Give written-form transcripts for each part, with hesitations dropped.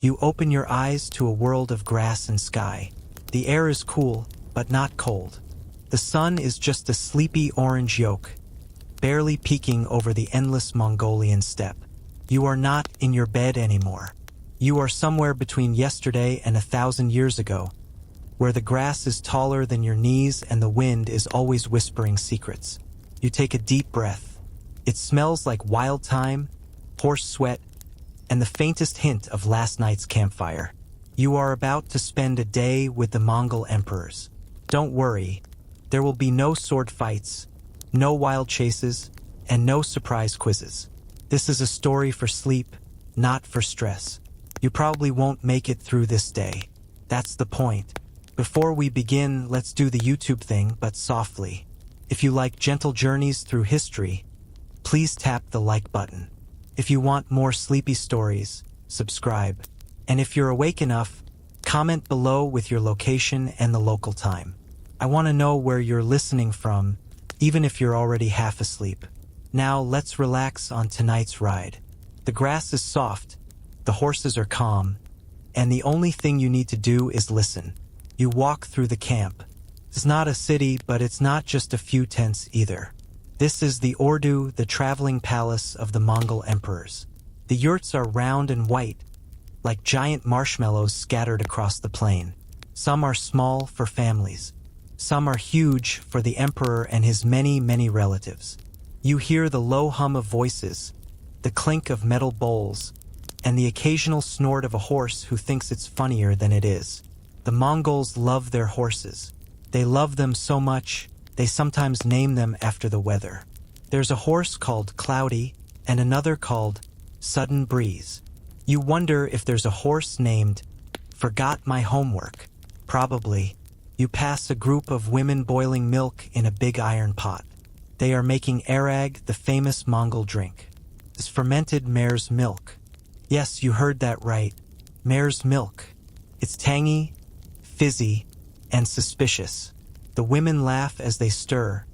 You open your eyes to a world of grass and sky. The air is cool, but not cold. The sun is just a sleepy orange yolk, barely peeking over the endless Mongolian steppe. You are not in your bed anymore. You are somewhere between yesterday and 1,000 years ago, where the grass is taller than your knees and the wind is always whispering secrets. You take a deep breath. It smells like wild thyme, horse sweat, and the faintest hint of last night's campfire. You are about to spend a day with the Mongol emperors. Don't worry, there will be no sword fights, no wild chases, and no surprise quizzes. This is a story for sleep, not for stress. You probably won't make it through this day. That's the point. Before we begin, let's do the YouTube thing, but softly. If you like gentle journeys through history, please tap the like button. If you want more sleepy stories, subscribe. And if you're awake enough, comment below with your location and the local time. I want to know where you're listening from, even if you're already half asleep. Now let's relax on tonight's ride. The grass is soft, the horses are calm, and the only thing you need to do is listen. You walk through the camp. It's not a city, but it's not just a few tents either. This is the Ordu, the traveling palace of the Mongol emperors. The yurts are round and white, like giant marshmallows scattered across the plain. Some are small for families. Some are huge for the emperor and his many, many relatives. You hear the low hum of voices, the clink of metal bowls, and the occasional snort of a horse who thinks it's funnier than it is. The Mongols love their horses. They love them so much, they sometimes name them after the weather. There's a horse called Cloudy and another called Sudden Breeze. You wonder if there's a horse named Forgot My Homework. Probably. You pass a group of women boiling milk in a big iron pot. They are making arag, the famous Mongol drink. It's fermented mare's milk. Yes, you heard that right. Mare's milk. It's tangy, fizzy, and suspicious. The women laugh as they stir,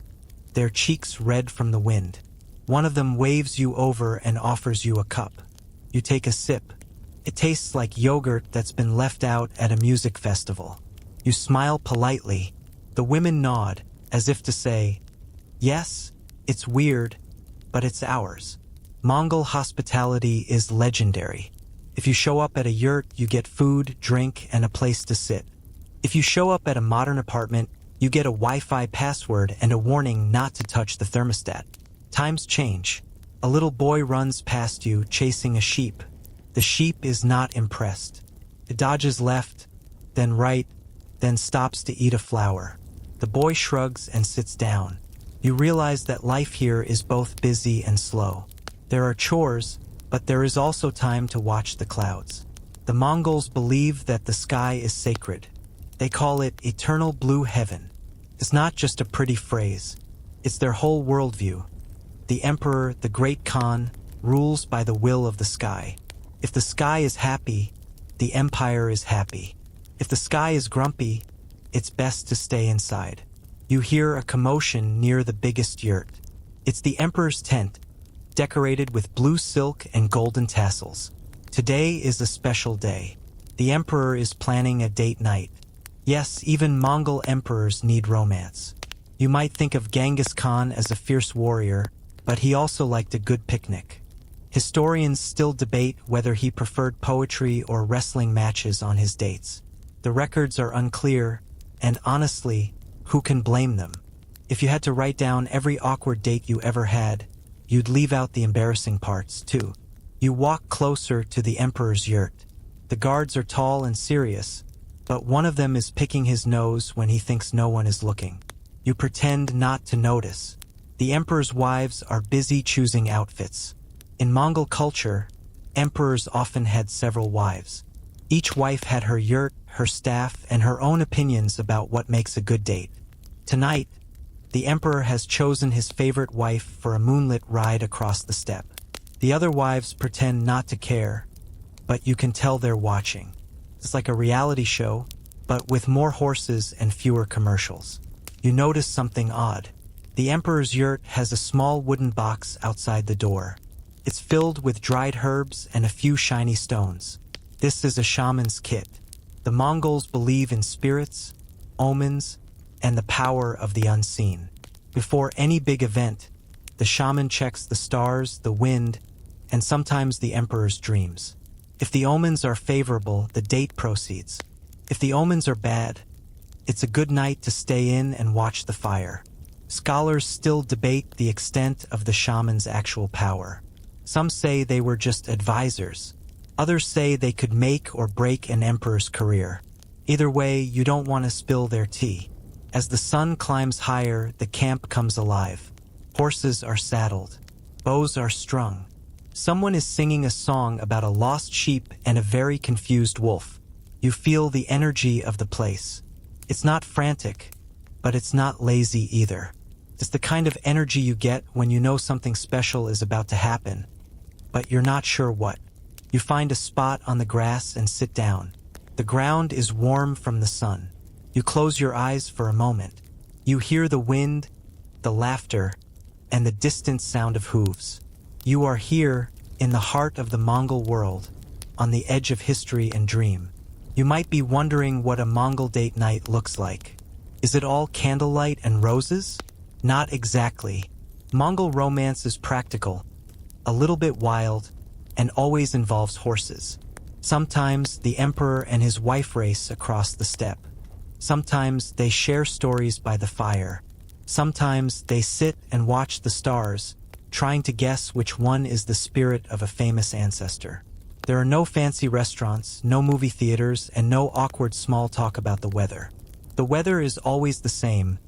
their cheeks red from the wind. One of them waves you over and offers you a cup. You take a sip. It tastes like yogurt that's been left out at a music festival. You smile politely. The women nod, as if to say, "Yes, it's weird, but it's ours." Mongol hospitality is legendary. If you show up at a yurt, you get food, drink, and a place to sit. If you show up at a modern apartment, you get a Wi-Fi password and a warning not to touch the thermostat. Times change. A little boy runs past you, chasing a sheep. The sheep is not impressed. It dodges left, then right, then stops to eat a flower. The boy shrugs and sits down. You realize that life here is both busy and slow. There are chores, but there is also time to watch the clouds. The Mongols believe that the sky is sacred. They call it eternal blue heaven. It's not just a pretty phrase. It's their whole worldview. The emperor, the great Khan, rules by the will of the sky. If the sky is happy, the empire is happy. If the sky is grumpy, it's best to stay inside. You hear a commotion near the biggest yurt. It's the emperor's tent, decorated with blue silk and golden tassels. Today is a special day. The emperor is planning a date night. Yes, even Mongol emperors need romance. You might think of Genghis Khan as a fierce warrior, but he also liked a good picnic. Historians still debate whether he preferred poetry or wrestling matches on his dates. The records are unclear, and honestly, who can blame them? If you had to write down every awkward date you ever had, you'd leave out the embarrassing parts, too. You walk closer to the emperor's yurt. The guards are tall and serious, but one of them is picking his nose when he thinks no one is looking. You pretend not to notice. The emperor's wives are busy choosing outfits. In Mongol culture, emperors often had several wives. Each wife had her yurt, her staff, and her own opinions about what makes a good date. Tonight, the emperor has chosen his favorite wife for a moonlit ride across the steppe. The other wives pretend not to care, but you can tell they're watching. It's like a reality show, but with more horses and fewer commercials. You notice something odd. The emperor's yurt has a small wooden box outside the door. It's filled with dried herbs and a few shiny stones. This is a shaman's kit. The Mongols believe in spirits, omens, and the power of the unseen. Before any big event, the shaman checks the stars, the wind, and sometimes the emperor's dreams. If the omens are favorable, the date proceeds. If the omens are bad, it's a good night to stay in and watch the fire. Scholars still debate the extent of the shaman's actual power. Some say they were just advisors. Others say they could make or break an emperor's career. Either way, you don't want to spill their tea. As the sun climbs higher, the camp comes alive. Horses are saddled. Bows are strung. Someone is singing a song about a lost sheep and a very confused wolf. You feel the energy of the place. It's not frantic, but it's not lazy either. It's the kind of energy you get when you know something special is about to happen, but you're not sure what. You find a spot on the grass and sit down. The ground is warm from the sun. You close your eyes for a moment. You hear the wind, the laughter, and the distant sound of hooves. You are here, in the heart of the Mongol world, on the edge of history and dream. You might be wondering what a Mongol date night looks like. Is it all candlelight and roses? Not exactly. Mongol romance is practical, a little bit wild, and always involves horses. Sometimes the emperor and his wife race across the steppe. Sometimes they share stories by the fire. Sometimes they sit and watch the stars, trying to guess which one is the spirit of a famous ancestor. There are no fancy restaurants, no movie theaters, and no awkward small talk about the weather. The weather is always the same,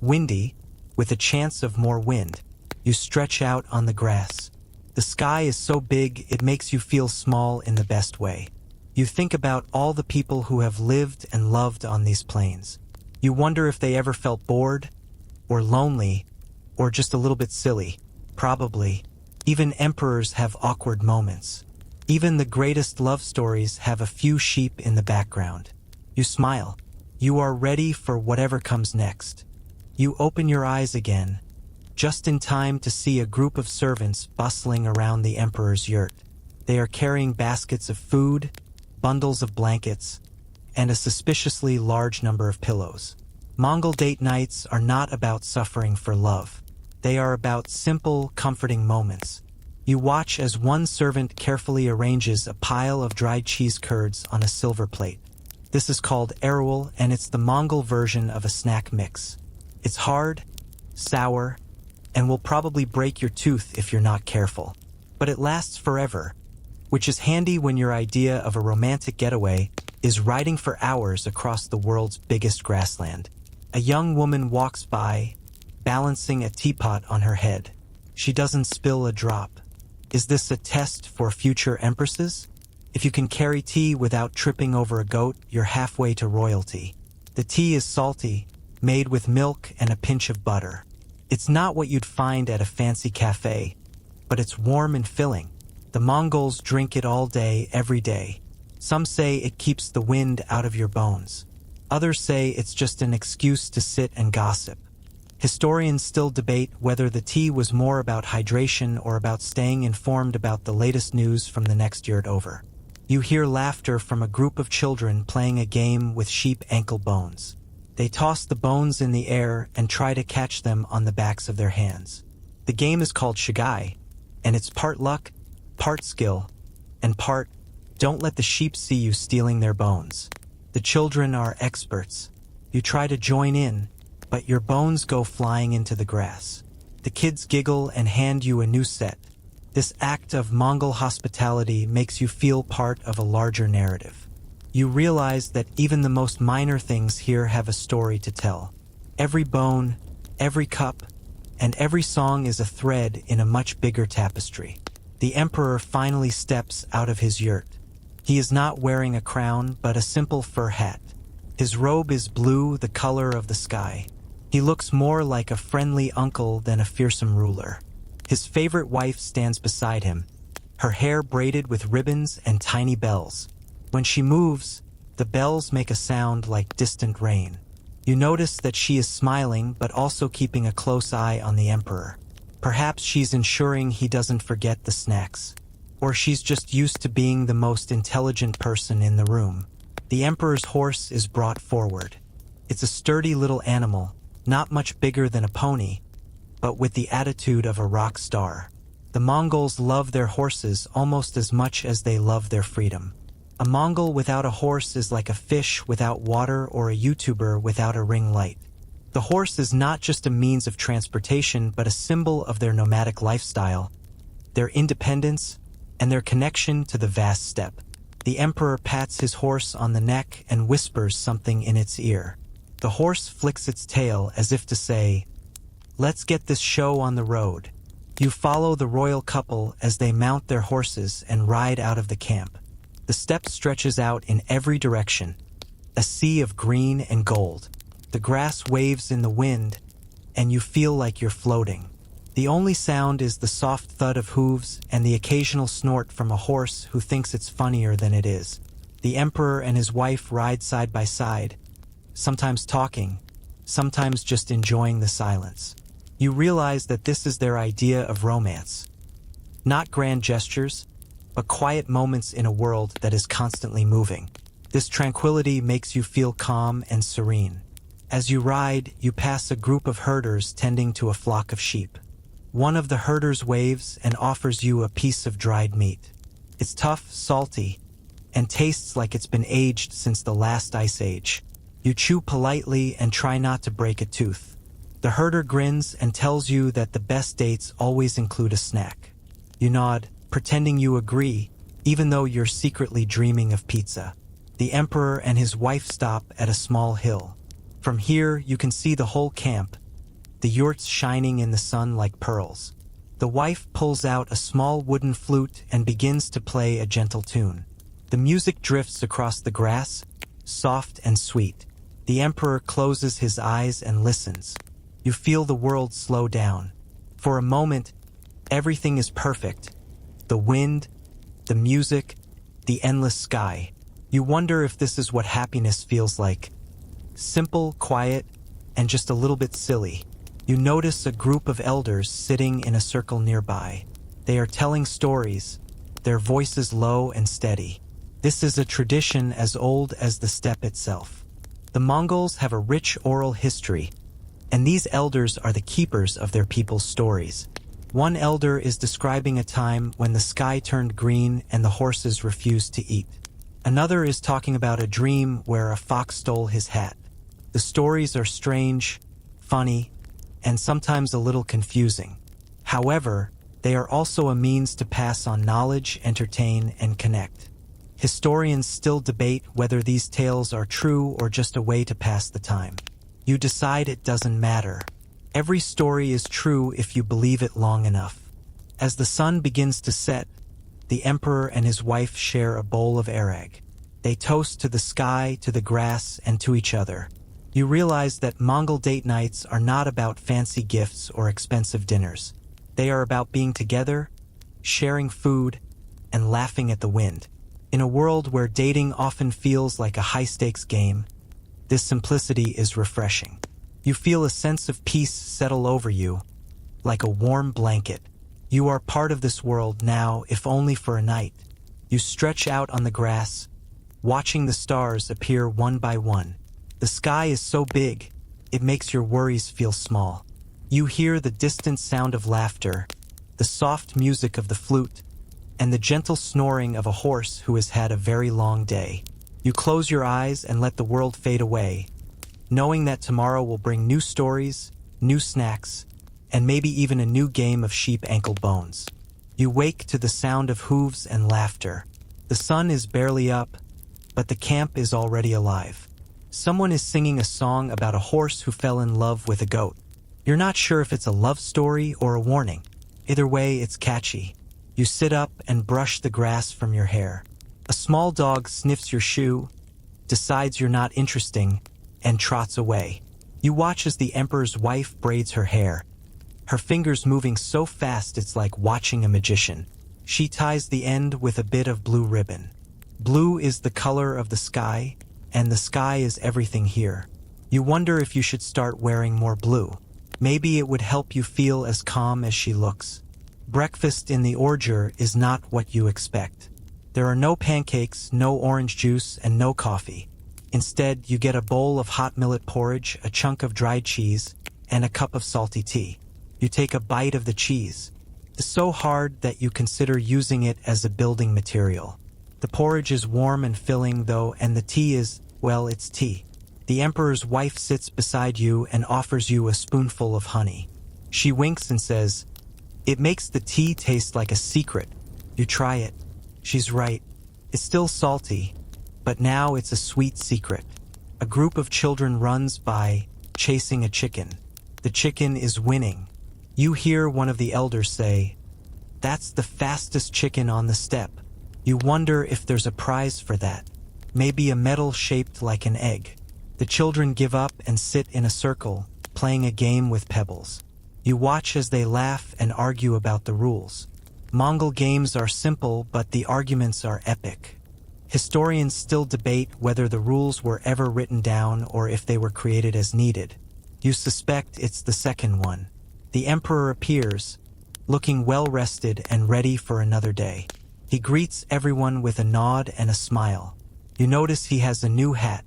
windy, with a chance of more wind. You stretch out on the grass. The sky is so big it makes you feel small in the best way. You think about all the people who have lived and loved on these plains. You wonder if they ever felt bored, or lonely, or just a little bit silly. Probably. Even emperors have awkward moments. Even the greatest love stories have a few sheep in the background. You smile. You are ready for whatever comes next. You open your eyes again, just in time to see a group of servants bustling around the emperor's yurt. They are carrying baskets of food, bundles of blankets, and a suspiciously large number of pillows. Mongol date nights are not about suffering for love. They are about simple, comforting moments. You watch as one servant carefully arranges a pile of dried cheese curds on a silver plate. This is called arul, and it's the Mongol version of a snack mix. It's hard, sour, and will probably break your tooth if you're not careful. But it lasts forever, which is handy when your idea of a romantic getaway is riding for hours across the world's biggest grassland. A young woman walks by, balancing a teapot on her head. She doesn't spill a drop. Is this a test for future empresses? If you can carry tea without tripping over a goat, you're halfway to royalty. The tea is salty, made with milk and a pinch of butter. It's not what you'd find at a fancy cafe, but it's warm and filling. The Mongols drink it all day, every day. Some say it keeps the wind out of your bones. Others say it's just an excuse to sit and gossip. Historians still debate whether the tea was more about hydration or about staying informed about the latest news from the next yurt over. You hear laughter from a group of children playing a game with sheep ankle bones. They toss the bones in the air and try to catch them on the backs of their hands. The game is called shagai, and it's part luck, part skill, and part don't let the sheep see you stealing their bones. The children are experts. You try to join in, but your bones go flying into the grass. The kids giggle and hand you a new set. This act of Mongol hospitality makes you feel part of a larger narrative. You realize that even the most minor things here have a story to tell. Every bone, every cup, and every song is a thread in a much bigger tapestry. The emperor finally steps out of his yurt. He is not wearing a crown, but a simple fur hat. His robe is blue, the color of the sky. He looks more like a friendly uncle than a fearsome ruler. His favorite wife stands beside him, her hair braided with ribbons and tiny bells. When she moves, the bells make a sound like distant rain. You notice that she is smiling but also keeping a close eye on the emperor. Perhaps she's ensuring he doesn't forget the snacks. or she's just used to being the most intelligent person in the room. The emperor's horse is brought forward. It's a sturdy little animal, not much bigger than a pony, but with the attitude of a rock star. The Mongols love their horses almost as much as they love their freedom. A Mongol without a horse is like a fish without water or a YouTuber without a ring light. The horse is not just a means of transportation but a symbol of their nomadic lifestyle, their independence, and their connection to the vast steppe. The emperor pats his horse on the neck and whispers something in its ear. The horse flicks its tail as if to say, "Let's get this show on the road." You follow the royal couple as they mount their horses and ride out of the camp. The steppe stretches out in every direction, a sea of green and gold. The grass waves in the wind, and you feel like you're floating. The only sound is the soft thud of hooves and the occasional snort from a horse who thinks it's funnier than it is. The emperor and his wife ride side by side, sometimes talking, sometimes just enjoying the silence. You realize that this is their idea of romance. Not grand gestures, but quiet moments in a world that is constantly moving. This tranquility makes you feel calm and serene. As you ride, you pass a group of herders tending to a flock of sheep. One of the herders waves and offers you a piece of dried meat. It's tough, salty, and tastes like it's been aged since the last ice age. You chew politely and try not to break a tooth. The herder grins and tells you that the best dates always include a snack. You nod, pretending you agree, even though you're secretly dreaming of pizza. The emperor and his wife stop at a small hill. From here, you can see the whole camp, the yurts shining in the sun like pearls. The wife pulls out a small wooden flute and begins to play a gentle tune. The music drifts across the grass, soft and sweet. The emperor closes his eyes and listens. You feel the world slow down. For a moment, everything is perfect. The wind, the music, the endless sky. You wonder if this is what happiness feels like. Simple, quiet, and just a little bit silly. You notice a group of elders sitting in a circle nearby. They are telling stories, their voices low and steady. This is a tradition as old as the steppe itself. The Mongols have a rich oral history, and these elders are the keepers of their people's stories. One elder is describing a time when the sky turned green and the horses refused to eat. Another is talking about a dream where a fox stole his hat. The stories are strange, funny, and sometimes a little confusing. However, they are also a means to pass on knowledge, entertain, and connect. Historians still debate whether these tales are true or just a way to pass the time. You decide it doesn't matter. Every story is true if you believe it long enough. As the sun begins to set, the emperor and his wife share a bowl of arag. They toast to the sky, to the grass, and to each other. You realize that Mongol date nights are not about fancy gifts or expensive dinners. They are about being together, sharing food, and laughing at the wind. In a world where dating often feels like a high-stakes game, this simplicity is refreshing. You feel a sense of peace settle over you, like a warm blanket. You are part of this world now, if only for a night. You stretch out on the grass, watching the stars appear one by one. The sky is so big, it makes your worries feel small. You hear the distant sound of laughter, the soft music of the flute, and the gentle snoring of a horse who has had a very long day. You close your eyes and let the world fade away, knowing that tomorrow will bring new stories, new snacks, and maybe even a new game of sheep ankle bones. You wake to the sound of hooves and laughter. The sun is barely up, but the camp is already alive. Someone is singing a song about a horse who fell in love with a goat. You're not sure if it's a love story or a warning. Either way, it's catchy. You sit up and brush the grass from your hair. A small dog sniffs your shoe, decides you're not interesting, and trots away. You watch as the emperor's wife braids her hair, her fingers moving so fast it's like watching a magician. She ties the end with a bit of blue ribbon. Blue is the color of the sky, and the sky is everything here. You wonder if you should start wearing more blue. Maybe it would help you feel as calm as she looks. Breakfast in the order is not what you expect. There are no pancakes, no orange juice, and no coffee. Instead, you get a bowl of hot millet porridge, a chunk of dried cheese, and a cup of salty tea. You take a bite of the cheese. It's so hard that you consider using it as a building material. The porridge is warm and filling, though, and the tea is, well, it's tea. The emperor's wife sits beside you and offers you a spoonful of honey. She winks and says, "It makes the tea taste like a secret." You try it. She's right. It's still salty, but now it's a sweet secret. A group of children runs by, chasing a chicken. The chicken is winning. You hear one of the elders say, "That's the fastest chicken on the steppe." You wonder if there's a prize for that. Maybe a medal shaped like an egg. The children give up and sit in a circle, playing a game with pebbles. You watch as they laugh and argue about the rules. Mongol games are simple, but the arguments are epic. Historians still debate whether the rules were ever written down or if they were created as needed. You suspect it's the second one. The emperor appears, looking well-rested and ready for another day. He greets everyone with a nod and a smile. You notice he has a new hat.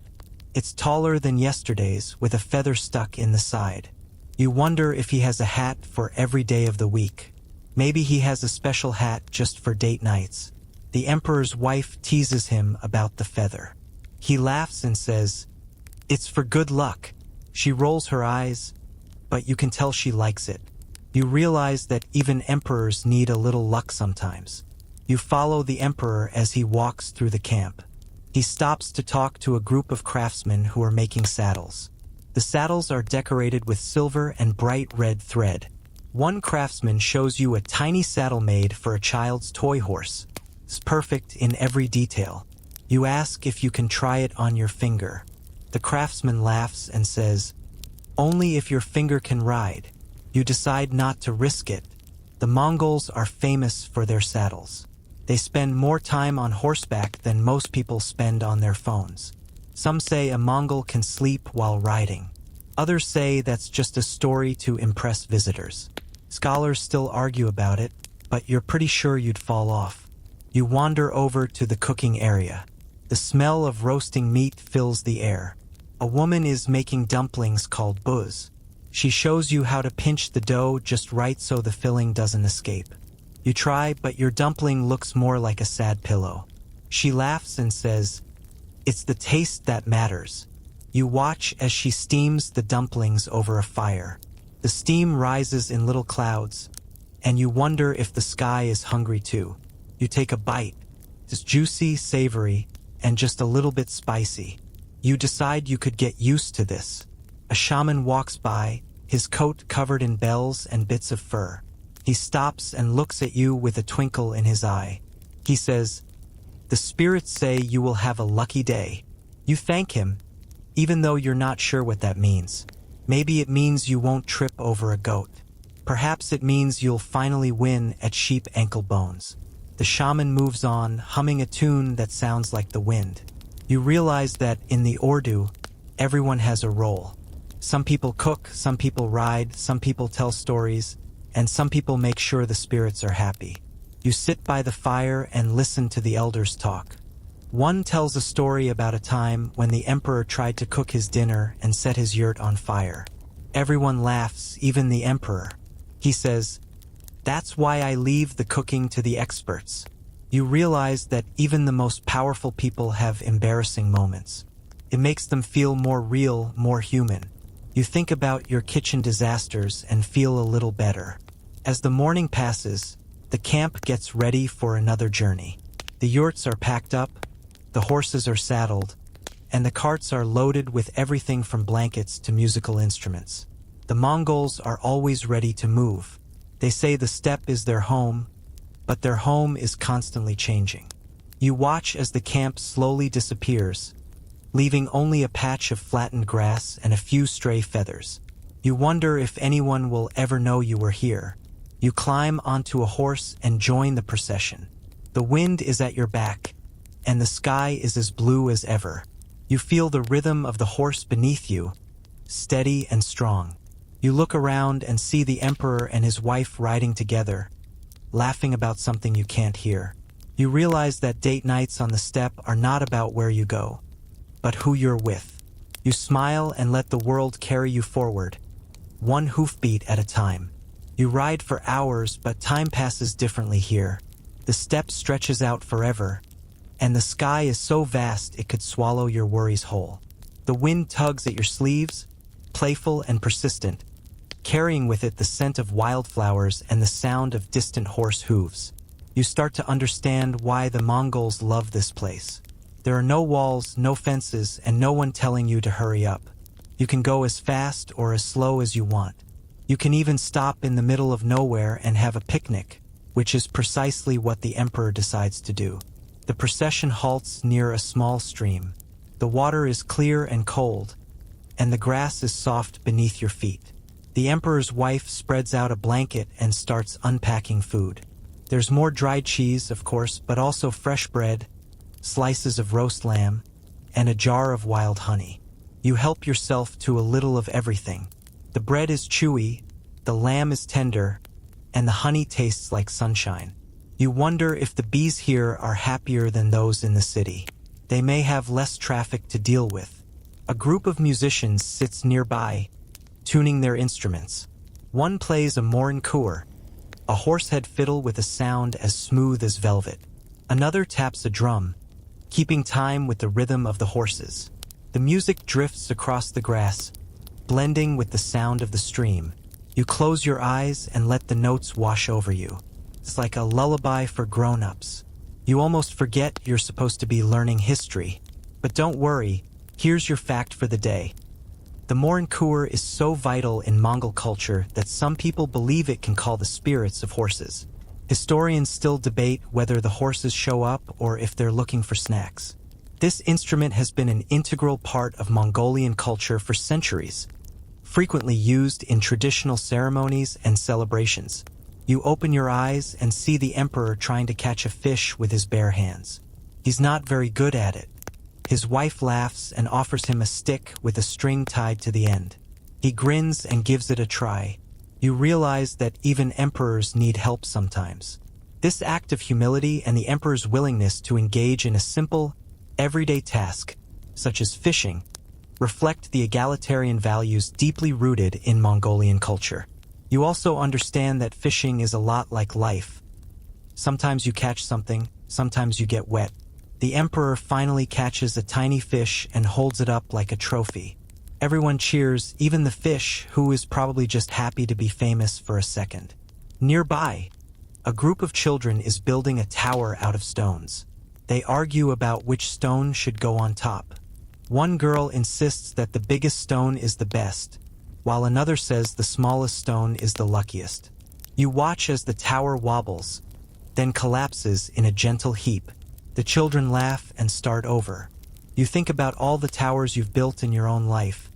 It's taller than yesterday's, with a feather stuck in the side. You wonder if he has a hat for every day of the week. Maybe he has a special hat just for date nights. The emperor's wife teases him about the feather. He laughs and says, "It's for good luck." She rolls her eyes, but you can tell she likes it. You realize that even emperors need a little luck sometimes. You follow the emperor as he walks through the camp. He stops to talk to a group of craftsmen who are making saddles. The saddles are decorated with silver and bright red thread. One craftsman shows you a tiny saddle made for a child's toy horse. It's perfect in every detail. You ask if you can try it on your finger. The craftsman laughs and says, "Only if your finger can ride." You decide not to risk it. The Mongols are famous for their saddles. They spend more time on horseback than most people spend on their phones. Some say a Mongol can sleep while riding. Others say that's just a story to impress visitors. Scholars still argue about it, but you're pretty sure you'd fall off. You wander over to the cooking area. The smell of roasting meat fills the air. A woman is making dumplings called buz. She shows you how to pinch the dough just right so the filling doesn't escape. You try, but your dumpling looks more like a sad pillow. She laughs and says, "It's the taste that matters." You watch as she steams the dumplings over a fire. The steam rises in little clouds, and you wonder if the sky is hungry too. You take a bite. It's juicy, savory, and just a little bit spicy. You decide you could get used to this. A shaman walks by, his coat covered in bells and bits of fur. He stops and looks at you with a twinkle in his eye. He says, "The spirits say you will have a lucky day." You thank him, even though you're not sure what that means. Maybe it means you won't trip over a goat. Perhaps it means you'll finally win at sheep ankle bones. The shaman moves on, humming a tune that sounds like the wind. You realize that in the Urdu, everyone has a role. Some people cook, some people ride, some people tell stories, and some people make sure the spirits are happy. You sit by the fire and listen to the elders talk. One tells a story about a time when the emperor tried to cook his dinner and set his yurt on fire. Everyone laughs, even the emperor. He says, "That's why I leave the cooking to the experts." You realize that even the most powerful people have embarrassing moments. It makes them feel more real, more human. You think about your kitchen disasters and feel a little better. As the morning passes, the camp gets ready for another journey. The yurts are packed up, the horses are saddled, and the carts are loaded with everything from blankets to musical instruments. The Mongols are always ready to move. They say the steppe is their home, but their home is constantly changing. You watch as the camp slowly disappears, leaving only a patch of flattened grass and a few stray feathers. You wonder if anyone will ever know you were here. You climb onto a horse and join the procession. The wind is at your back, and the sky is as blue as ever. You feel the rhythm of the horse beneath you, steady and strong. You look around and see the emperor and his wife riding together, laughing about something you can't hear. You realize that date nights on the steppe are not about where you go, but who you're with. You smile and let the world carry you forward, one hoofbeat at a time. You ride for hours, but time passes differently here. The steppe stretches out forever, and the sky is so vast it could swallow your worries whole. The wind tugs at your sleeves, playful and persistent, carrying with it the scent of wildflowers and the sound of distant horse hooves. You start to understand why the Mongols love this place. There are no walls, no fences, and no one telling you to hurry up. You can go as fast or as slow as you want. You can even stop in the middle of nowhere and have a picnic, which is precisely what the emperor decides to do. The procession halts near a small stream. The water is clear and cold, and the grass is soft beneath your feet. The emperor's wife spreads out a blanket and starts unpacking food. There's more dried cheese, of course, but also fresh bread, slices of roast lamb, and a jar of wild honey. You help yourself to a little of everything. The bread is chewy, the lamb is tender, and the honey tastes like sunshine. You wonder if the bees here are happier than those in the city. They may have less traffic to deal with. A group of musicians sits nearby, tuning their instruments. One plays a morinkur, a horsehead fiddle with a sound as smooth as velvet. Another taps a drum, keeping time with the rhythm of the horses. The music drifts across the grass, blending with the sound of the stream. You close your eyes and let the notes wash over you. It's like a lullaby for grown-ups. You almost forget you're supposed to be learning history. But don't worry, here's your fact for the day. The morinkur is so vital in Mongol culture that some people believe it can call the spirits of horses. Historians still debate whether the horses show up or if they're looking for snacks. This instrument has been an integral part of Mongolian culture for centuries, frequently used in traditional ceremonies and celebrations. You open your eyes and see the emperor trying to catch a fish with his bare hands. He's not very good at it. His wife laughs and offers him a stick with a string tied to the end. He grins and gives it a try. You realize that even emperors need help sometimes. This act of humility and the emperor's willingness to engage in a simple, everyday task, such as fishing, reflect the egalitarian values deeply rooted in Mongolian culture. You also understand that fishing is a lot like life. Sometimes you catch something, sometimes you get wet. The emperor finally catches a tiny fish and holds it up like a trophy. Everyone cheers, even the fish, who is probably just happy to be famous for a second. Nearby, a group of children is building a tower out of stones. They argue about which stone should go on top. One girl insists that the biggest stone is the best, while another says the smallest stone is the luckiest. You watch as the tower wobbles, then collapses in a gentle heap. The children laugh and start over. You think about all the towers you've built in your own life.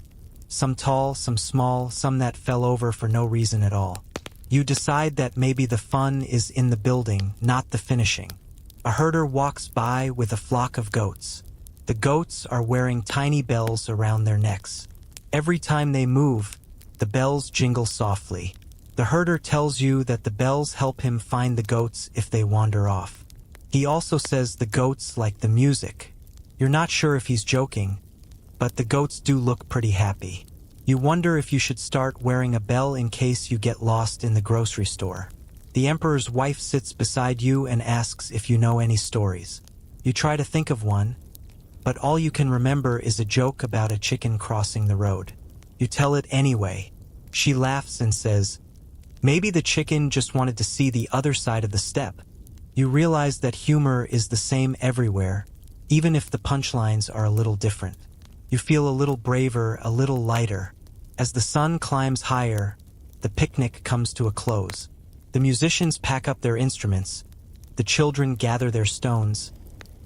Some tall, some small, some that fell over for no reason at all. You decide that maybe the fun is in the building, not the finishing. A herder walks by with a flock of goats. The goats are wearing tiny bells around their necks. Every time they move, the bells jingle softly. The herder tells you that the bells help him find the goats if they wander off. He also says the goats like the music. You're not sure if he's joking, but the goats do look pretty happy. You wonder if you should start wearing a bell in case you get lost in the grocery store. The emperor's wife sits beside you and asks if you know any stories. You try to think of one, but all you can remember is a joke about a chicken crossing the road. You tell it anyway. She laughs and says, "Maybe the chicken just wanted to see the other side of the steppe." You realize that humor is the same everywhere, even if the punchlines are a little different. You feel a little braver, a little lighter. As the sun climbs higher, the picnic comes to a close. The musicians pack up their instruments, the children gather their stones,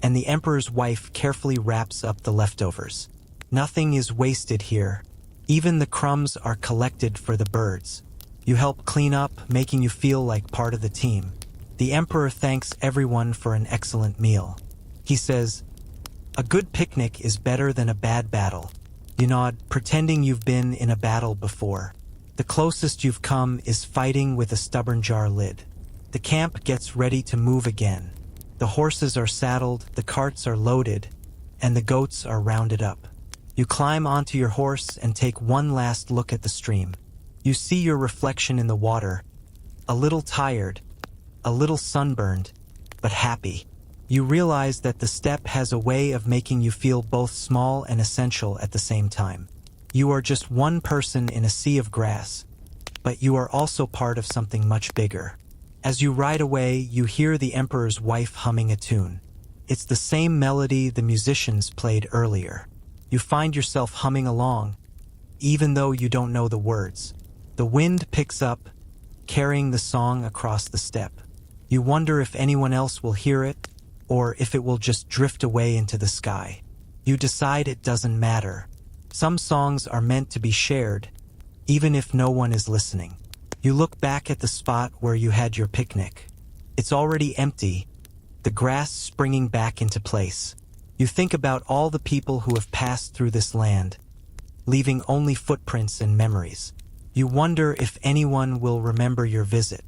and the emperor's wife carefully wraps up the leftovers. Nothing is wasted here. Even the crumbs are collected for the birds. You help clean up, making you feel like part of the team. The emperor thanks everyone for an excellent meal. He says, "A good picnic is better than a bad battle." You nod, pretending you've been in a battle before. The closest you've come is fighting with a stubborn jar lid. The camp gets ready to move again. The horses are saddled, the carts are loaded, and the goats are rounded up. You climb onto your horse and take one last look at the stream. You see your reflection in the water, a little tired, a little sunburned, but happy. You realize that the steppe has a way of making you feel both small and essential at the same time. You are just one person in a sea of grass, but you are also part of something much bigger. As you ride away, you hear the emperor's wife humming a tune. It's the same melody the musicians played earlier. You find yourself humming along, even though you don't know the words. The wind picks up, carrying the song across the steppe. You wonder if anyone else will hear it, or if it will just drift away into the sky. You decide it doesn't matter. Some songs are meant to be shared, even if no one is listening. You look back at the spot where you had your picnic. It's already empty, the grass springing back into place. You think about all the people who have passed through this land, leaving only footprints and memories. You wonder if anyone will remember your visit.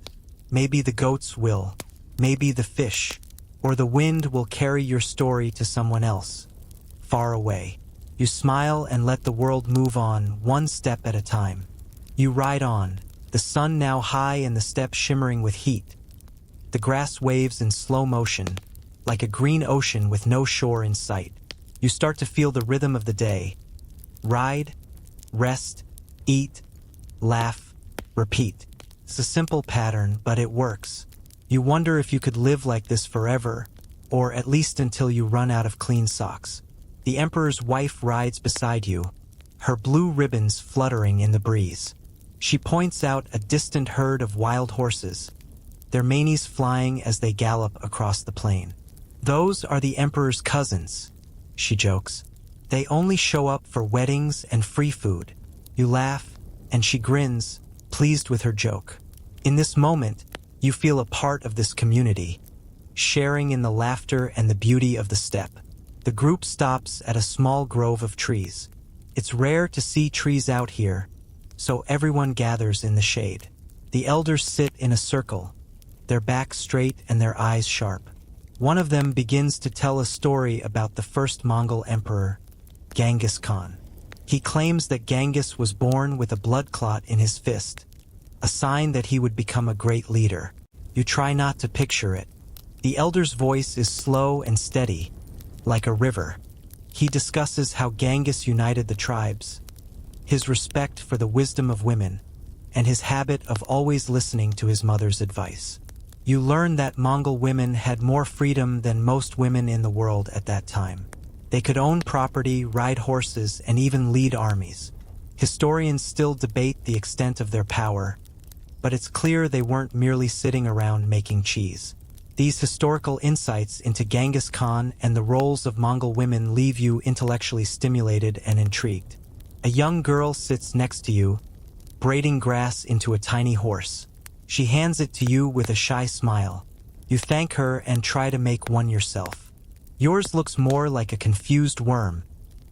Maybe the goats will, maybe the fish, or the wind will carry your story to someone else, far away. You smile and let the world move on, one step at a time. You ride on, the sun now high and the steppe shimmering with heat. The grass waves in slow motion, like a green ocean with no shore in sight. You start to feel the rhythm of the day. Ride, rest, eat, laugh, repeat. It's a simple pattern, but it works. You wonder if you could live like this forever, or at least until you run out of clean socks. The emperor's wife rides beside you, her blue ribbons fluttering in the breeze. She points out a distant herd of wild horses, their manes flying as they gallop across the plain. Those are the emperor's cousins, she jokes. They only show up for weddings and free food. You laugh, and she grins, pleased with her joke. In this moment, you feel a part of this community, sharing in the laughter and the beauty of the steppe. The group stops at a small grove of trees. It's rare to see trees out here, so everyone gathers in the shade. The elders sit in a circle, their backs straight and their eyes sharp. One of them begins to tell a story about the first Mongol emperor, Genghis Khan. He claims that Genghis was born with a blood clot in his fist, a sign that he would become a great leader. You try not to picture it. The elder's voice is slow and steady, like a river. He discusses how Genghis united the tribes, his respect for the wisdom of women, and his habit of always listening to his mother's advice. You learn that Mongol women had more freedom than most women in the world at that time. They could own property, ride horses, and even lead armies. Historians still debate the extent of their power, but it's clear they weren't merely sitting around making cheese. These historical insights into Genghis Khan and the roles of Mongol women leave you intellectually stimulated and intrigued. A young girl sits next to you, braiding grass into a tiny horse. She hands it to you with a shy smile. You thank her and try to make one yourself. Yours looks more like a confused worm,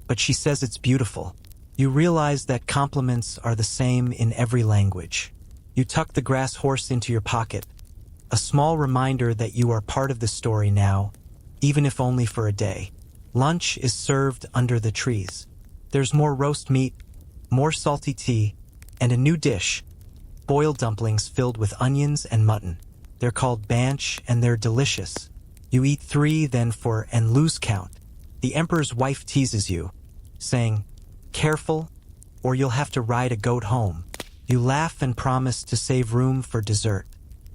but she says it's beautiful. You realize that compliments are the same in every language. You tuck the grass horse into your pocket, a small reminder that you are part of the story now, even if only for a day. Lunch is served under the trees. There's more roast meat, more salty tea, and a new dish, boiled dumplings filled with onions and mutton. They're called banch and they're delicious. You eat 3 then for and lose count. The emperor's wife teases you, saying, "Careful, or you'll have to ride a goat home." You laugh and promise to save room for dessert.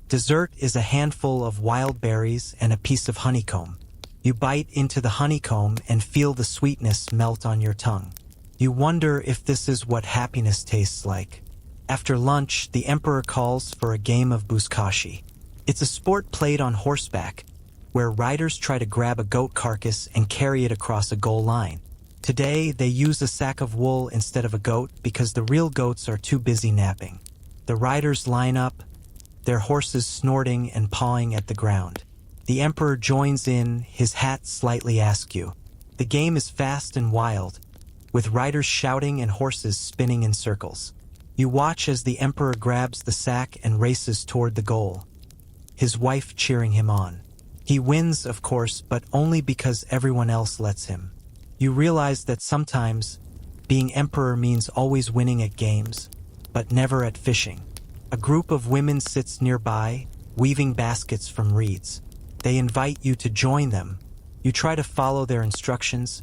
Dessert is a handful of wild berries and a piece of honeycomb. You bite into the honeycomb and feel the sweetness melt on your tongue. You wonder if this is what happiness tastes like. After lunch, the emperor calls for a game of buzkashi. It's a sport played on horseback, where riders try to grab a goat carcass and carry it across a goal line. Today, they use a sack of wool instead of a goat because the real goats are too busy napping. The riders line up, their horses snorting and pawing at the ground. The emperor joins in, his hat slightly askew. The game is fast and wild, with riders shouting and horses spinning in circles. You watch as the emperor grabs the sack and races toward the goal. his wife cheering him on. He wins, of course, but only because everyone else lets him. You realize that sometimes being emperor means always winning at games, but never at fishing. A group of women sits nearby, weaving baskets from reeds. They invite you to join them. You try to follow their instructions,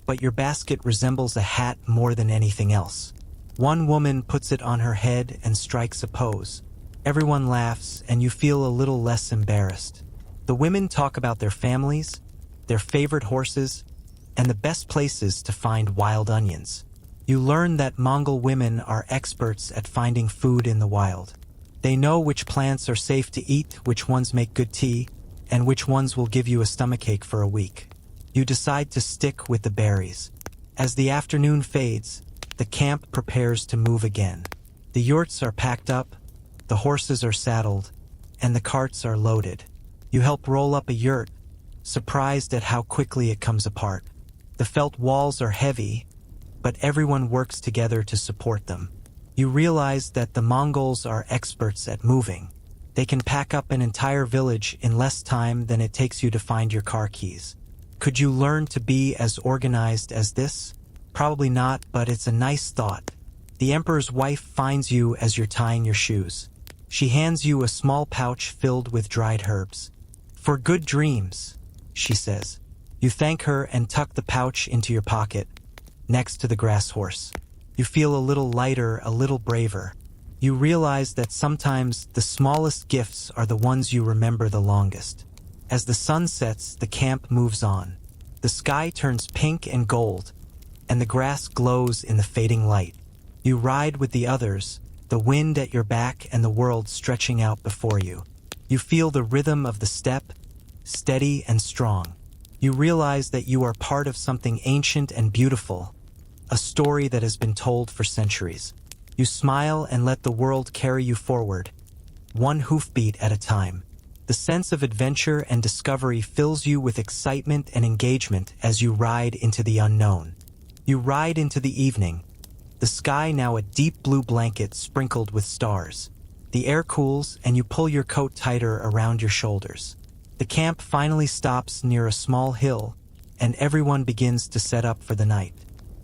but your basket resembles a hat more than anything else. One woman puts it on her head and strikes a pose. Everyone laughs, and you feel a little less embarrassed. The women talk about their families, their favorite horses, and the best places to find wild onions. You learn that Mongol women are experts at finding food in the wild. They know which plants are safe to eat, which ones make good tea, and which ones will give you a stomachache for a week. You decide to stick with the berries. As the afternoon fades, the camp prepares to move again. The yurts are packed up, the horses are saddled, and the carts are loaded. You help roll up a yurt, surprised at how quickly it comes apart. The felt walls are heavy, but everyone works together to support them. You realize that the Mongols are experts at moving. They can pack up an entire village in less time than it takes you to find your car keys. Could you learn to be as organized as this? Probably not, but it's a nice thought. The emperor's wife finds you as you're tying your shoes. She hands you a small pouch filled with dried herbs. "For good dreams," she says. You thank her and tuck the pouch into your pocket, next to the grass horse. You feel a little lighter, a little braver. You realize that sometimes the smallest gifts are the ones you remember the longest. As the sun sets, the camp moves on. The sky turns pink and gold, and the grass glows in the fading light. You ride with the others, the wind at your back and the world stretching out before you. You feel the rhythm of the steppe, steady and strong. You realize that you are part of something ancient and beautiful, a story that has been told for centuries. You smile and let the world carry you forward, one hoofbeat at a time. The sense of adventure and discovery fills you with excitement and engagement as you ride into the unknown. You ride into the evening, the sky now a deep blue blanket sprinkled with stars. The air cools and you pull your coat tighter around your shoulders. The camp finally stops near a small hill, and everyone begins to set up for the night.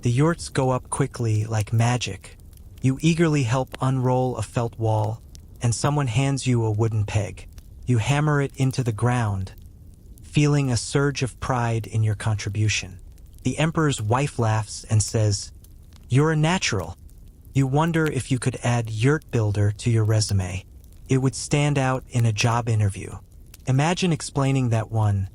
The yurts go up quickly like magic. You eagerly help unroll a felt wall, and someone hands you a wooden peg. You hammer it into the ground, feeling a surge of pride in your contribution. The emperor's wife laughs and says, "You're a natural." You wonder if you could add yurt builder to your resume. It would stand out in a job interview. Imagine explaining that one.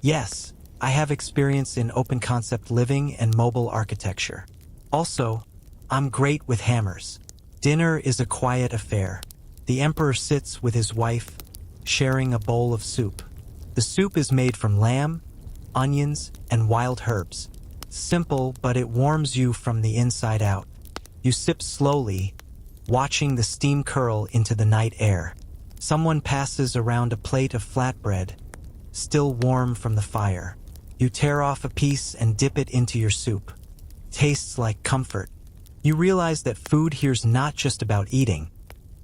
"Yes, I have experience in open concept living and mobile architecture. Also, I'm great with hammers." Dinner is a quiet affair. The emperor sits with his wife, sharing a bowl of soup. The soup is made from lamb, onions, and wild herbs. Simple, but it warms you from the inside out. You sip slowly, watching the steam curl into the night air. Someone passes around a plate of flatbread, still warm from the fire. You tear off a piece and dip it into your soup. Tastes like comfort. You realize that food here's not just about eating.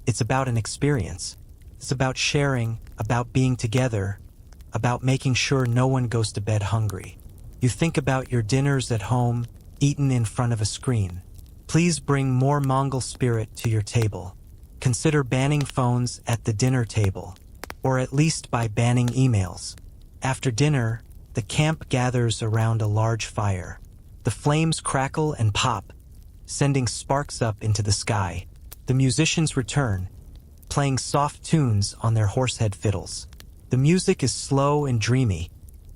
It's about an experience. It's about sharing, about being together, about making sure no one goes to bed hungry. You think about your dinners at home, eaten in front of a screen. Please bring more Mongol spirit to your table. Consider banning phones at the dinner table, or at least by banning emails. After dinner, the camp gathers around a large fire. The flames crackle and pop, sending sparks up into the sky. The musicians return, playing soft tunes on their horsehead fiddles. The music is slow and dreamy,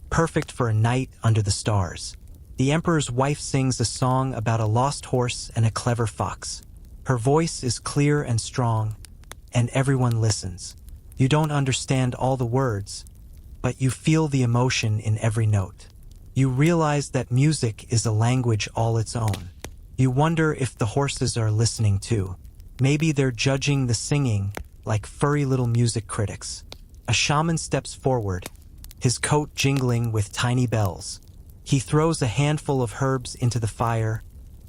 perfect for a night under the stars. The emperor's wife sings a song about a lost horse and a clever fox. Her voice is clear and strong, and everyone listens. You don't understand all the words, but you feel the emotion in every note. You realize that music is a language all its own. You wonder if the horses are listening too. Maybe they're judging the singing like furry little music critics. A shaman steps forward, his coat jingling with tiny bells. He throws a handful of herbs into the fire,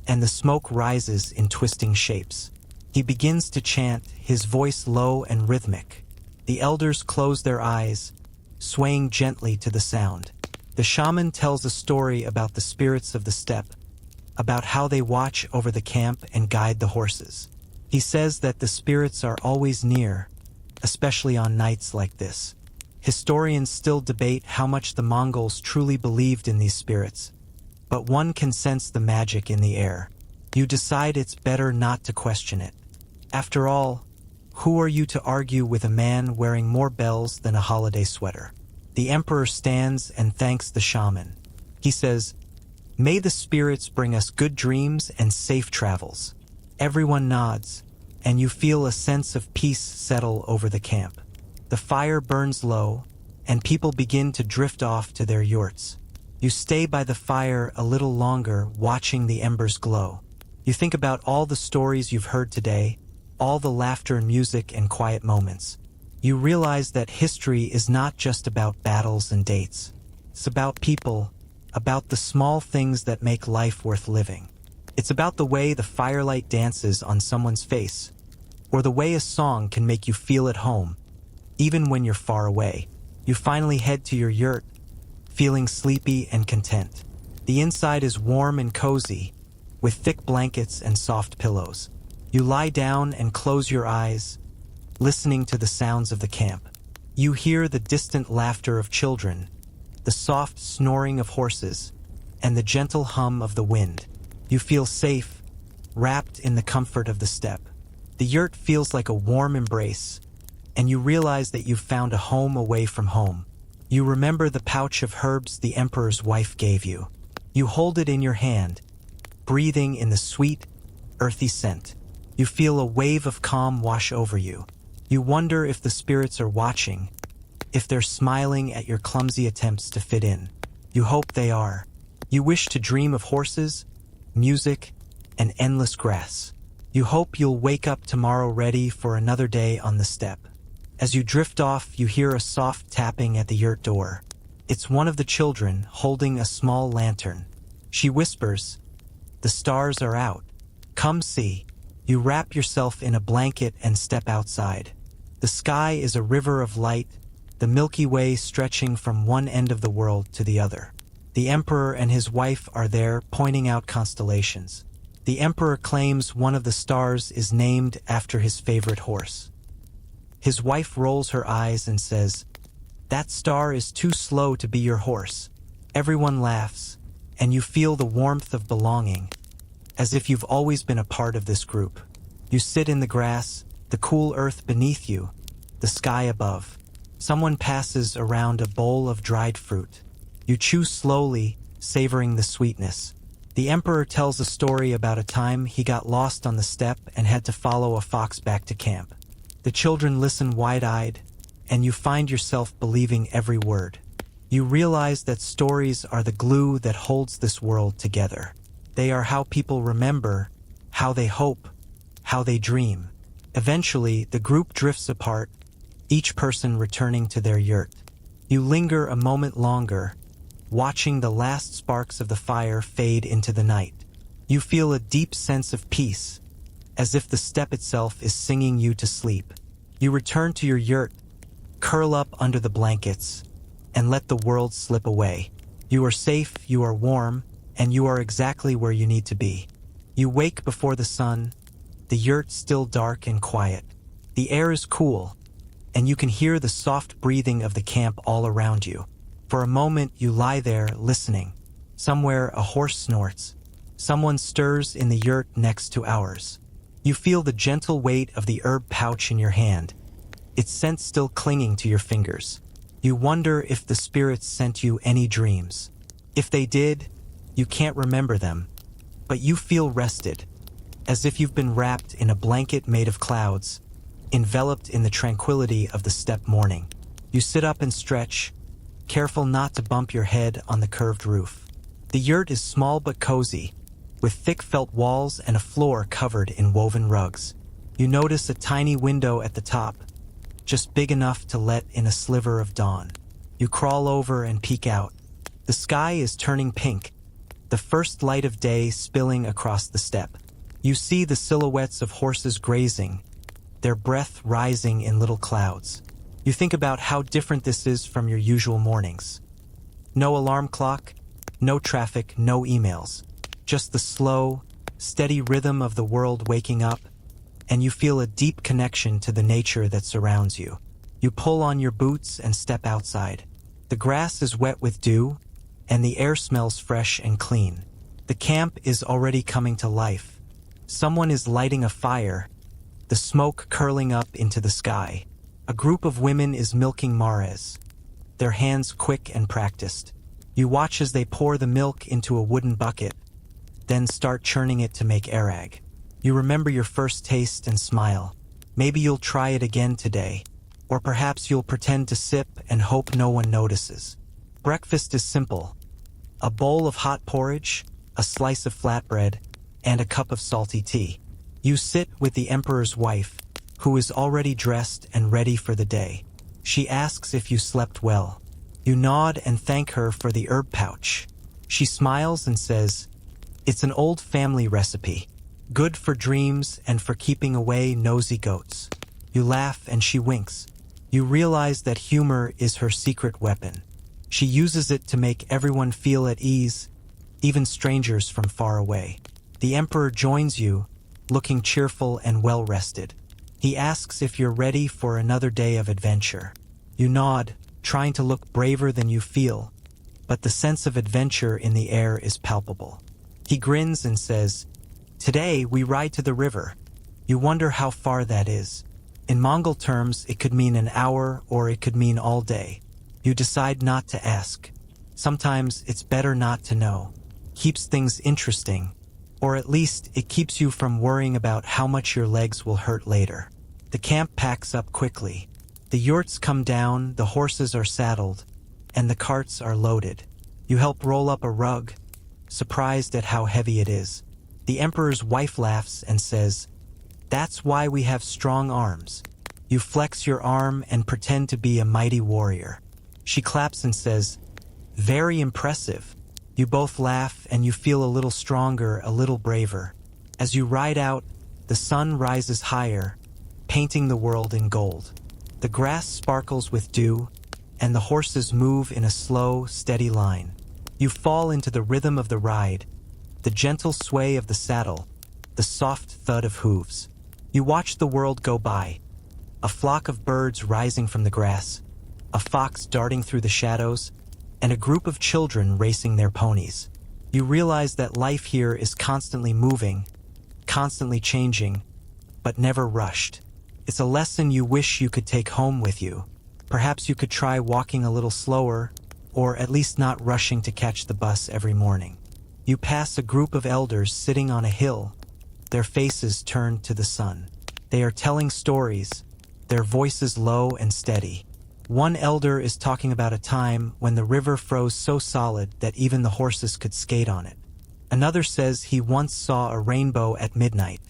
and the smoke rises in twisting shapes. He begins to chant, his voice low and rhythmic. The elders close their eyes, swaying gently to the sound. The shaman tells a story about the spirits of the steppe, about how they watch over the camp and guide the horses. He says that the spirits are always near, especially on nights like this. Historians still debate how much the Mongols truly believed in these spirits, but one can sense the magic in the air. You decide it's better not to question it. After all, who are you to argue with a man wearing more bells than a holiday sweater? The emperor stands and thanks the shaman. He says, "May the spirits bring us good dreams and safe travels." Everyone nods, and you feel a sense of peace settle over the camp. The fire burns low, and people begin to drift off to their yurts. You stay by the fire a little longer, watching the embers glow. You think about all the stories you've heard today, all the laughter and music and quiet moments. You realize that history is not just about battles and dates. It's about people, about the small things that make life worth living. It's about the way the firelight dances on someone's face, or the way a song can make you feel at home, even when you're far away. You finally head to your yurt, feeling sleepy and content. The inside is warm and cozy, with thick blankets and soft pillows. You lie down and close your eyes, listening to the sounds of the camp. You hear the distant laughter of children, the soft snoring of horses, and the gentle hum of the wind. You feel safe, wrapped in the comfort of the steppe. The yurt feels like a warm embrace, and you realize that you've found a home away from home. You remember the pouch of herbs the emperor's wife gave you. You hold it in your hand, breathing in the sweet, earthy scent. You feel a wave of calm wash over you. You wonder if the spirits are watching, if they're smiling at your clumsy attempts to fit in. You hope they are. You wish to dream of horses, music, and endless grass. You hope you'll wake up tomorrow ready for another day on the steppe. As you drift off, you hear a soft tapping at the yurt door. It's one of the children holding a small lantern. She whispers, "The stars are out. Come see." You wrap yourself in a blanket and step outside. The sky is a river of light, the Milky Way stretching from one end of the world to the other. The emperor and his wife are there, pointing out constellations. The emperor claims one of the stars is named after his favorite horse. His wife rolls her eyes and says, "That star is too slow to be your horse." Everyone laughs, and you feel the warmth of belonging, as if you've always been a part of this group. You sit in the grass, the cool earth beneath you, the sky above. Someone passes around a bowl of dried fruit. You chew slowly, savoring the sweetness. The emperor tells a story about a time he got lost on the steppe and had to follow a fox back to camp. The children listen wide-eyed, and you find yourself believing every word. You realize that stories are the glue that holds this world together. They are how people remember, how they hope, how they dream. Eventually, the group drifts apart, each person returning to their yurt. You linger a moment longer, watching the last sparks of the fire fade into the night. You feel a deep sense of peace, as if the steppe itself is singing you to sleep. You return to your yurt, curl up under the blankets, and let the world slip away. You are safe, you are warm, and you are exactly where you need to be. You wake before the sun, the yurt still dark and quiet. The air is cool, and you can hear the soft breathing of the camp all around you. For a moment, you lie there listening. Somewhere a horse snorts. Someone stirs in the yurt next to ours. You feel the gentle weight of the herb pouch in your hand, its scent still clinging to your fingers. You wonder if the spirits sent you any dreams. If they did, you can't remember them, but you feel rested, as if you've been wrapped in a blanket made of clouds, enveloped in the tranquility of the steppe morning. You sit up and stretch, careful not to bump your head on the curved roof. The yurt is small but cozy, with thick felt walls and a floor covered in woven rugs. You notice a tiny window at the top, just big enough to let in a sliver of dawn. You crawl over and peek out. The sky is turning pink, the first light of day spilling across the steppe. You see the silhouettes of horses grazing, their breath rising in little clouds. You think about how different this is from your usual mornings. No alarm clock, no traffic, no emails. Just the slow, steady rhythm of the world waking up, and you feel a deep connection to the nature that surrounds you. You pull on your boots and step outside. The grass is wet with dew, and the air smells fresh and clean. The camp is already coming to life. Someone is lighting a fire, the smoke curling up into the sky. A group of women is milking mares, their hands quick and practiced. You watch as they pour the milk into a wooden bucket, then start churning it to make arag. You remember your first taste and smile. Maybe you'll try it again today, or perhaps you'll pretend to sip and hope no one notices. Breakfast is simple. A bowl of hot porridge, a slice of flatbread, and a cup of salty tea. You sit with the emperor's wife, who is already dressed and ready for the day. She asks if you slept well. You nod and thank her for the herb pouch. She smiles and says, "It's an old family recipe, good for dreams and for keeping away nosy goats." You laugh and she winks. You realize that humor is her secret weapon. She uses it to make everyone feel at ease, even strangers from far away. The emperor joins you, looking cheerful and well-rested. He asks if you're ready for another day of adventure. You nod, trying to look braver than you feel, but the sense of adventure in the air is palpable. He grins and says, "Today we ride to the river." You wonder how far that is. In Mongol terms, it could mean an hour or it could mean all day. You decide not to ask. Sometimes it's better not to know. Keeps things interesting, or at least it keeps you from worrying about how much your legs will hurt later. The camp packs up quickly. The yurts come down, the horses are saddled, and the carts are loaded. You help roll up a rug, surprised at how heavy it is. The emperor's wife laughs and says, "That's why we have strong arms." You flex your arm and pretend to be a mighty warrior. She claps and says, "Very impressive." You both laugh and you feel a little stronger, a little braver. As you ride out, the sun rises higher, painting the world in gold. The grass sparkles with dew, and the horses move in a slow, steady line. You fall into the rhythm of the ride, the gentle sway of the saddle, the soft thud of hooves. You watch the world go by, a flock of birds rising from the grass, a fox darting through the shadows, and a group of children racing their ponies. You realize that life here is constantly moving, constantly changing, but never rushed. It's a lesson you wish you could take home with you. Perhaps you could try walking a little slower, or at least not rushing to catch the bus every morning. You pass a group of elders sitting on a hill, their faces turned to the sun. They are telling stories, their voices low and steady. One elder is talking about a time when the river froze so solid that even the horses could skate on it. Another says he once saw a rainbow at midnight.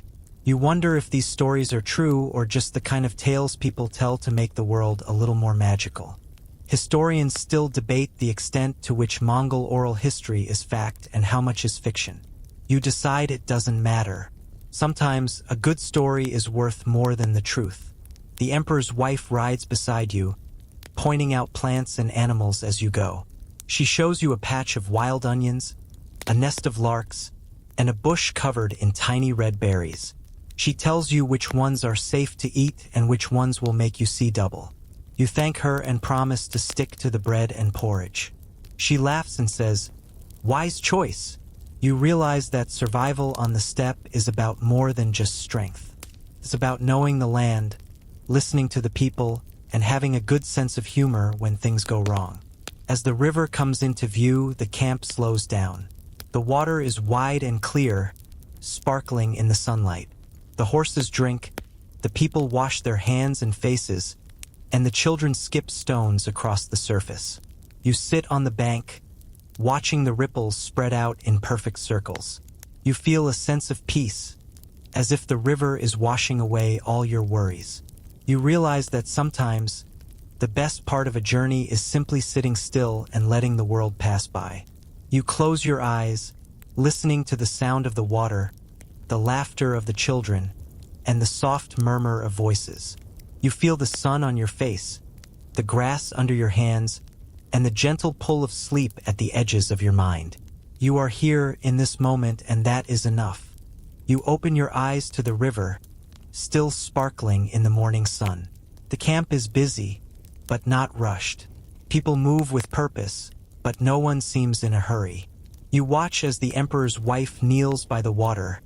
You wonder if these stories are true or just the kind of tales people tell to make the world a little more magical. Historians still debate the extent to which Mongol oral history is fact and how much is fiction. You decide it doesn't matter. Sometimes a good story is worth more than the truth. The emperor's wife rides beside you, pointing out plants and animals as you go. She shows you a patch of wild onions, a nest of larks, and a bush covered in tiny red berries. She tells you which ones are safe to eat and which ones will make you see double. You thank her and promise to stick to the bread and porridge. She laughs and says, "Wise choice." You realize that survival on the steppe is about more than just strength. It's about knowing the land, listening to the people, and having a good sense of humor when things go wrong. As the river comes into view, the camp slows down. The water is wide and clear, sparkling in the sunlight. The horses drink, the people wash their hands and faces, and the children skip stones across the surface. You sit on the bank, watching the ripples spread out in perfect circles. You feel a sense of peace, as if the river is washing away all your worries. You realize that sometimes, the best part of a journey is simply sitting still and letting the world pass by. You close your eyes, listening to the sound of the water, the laughter of the children, and the soft murmur of voices. You feel the sun on your face, the grass under your hands, and the gentle pull of sleep at the edges of your mind. You are here in this moment, and that is enough. You open your eyes to the river, still sparkling in the morning sun. The camp is busy, but not rushed. People move with purpose, but no one seems in a hurry. You watch as the emperor's wife kneels by the water,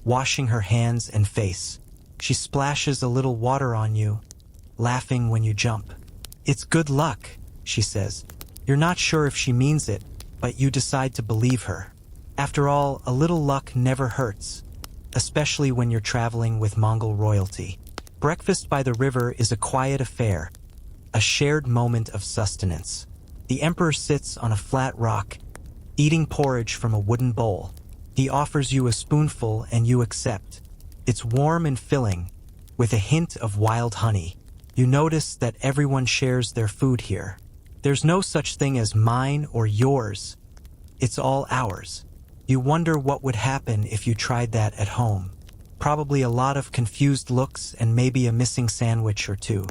washing her hands and face. She splashes a little water on you, laughing when you jump. "It's good luck," she says. You're not sure if she means it, but you decide to believe her. After all, a little luck never hurts, especially when you're traveling with Mongol royalty. Breakfast by the river is a quiet affair, a shared moment of sustenance. The emperor sits on a flat rock, eating porridge from a wooden bowl. He offers you a spoonful and you accept. It's warm and filling, with a hint of wild honey. You notice that everyone shares their food here. There's no such thing as mine or yours. It's all ours. You wonder what would happen if you tried that at home. Probably a lot of confused looks and maybe a missing sandwich or two.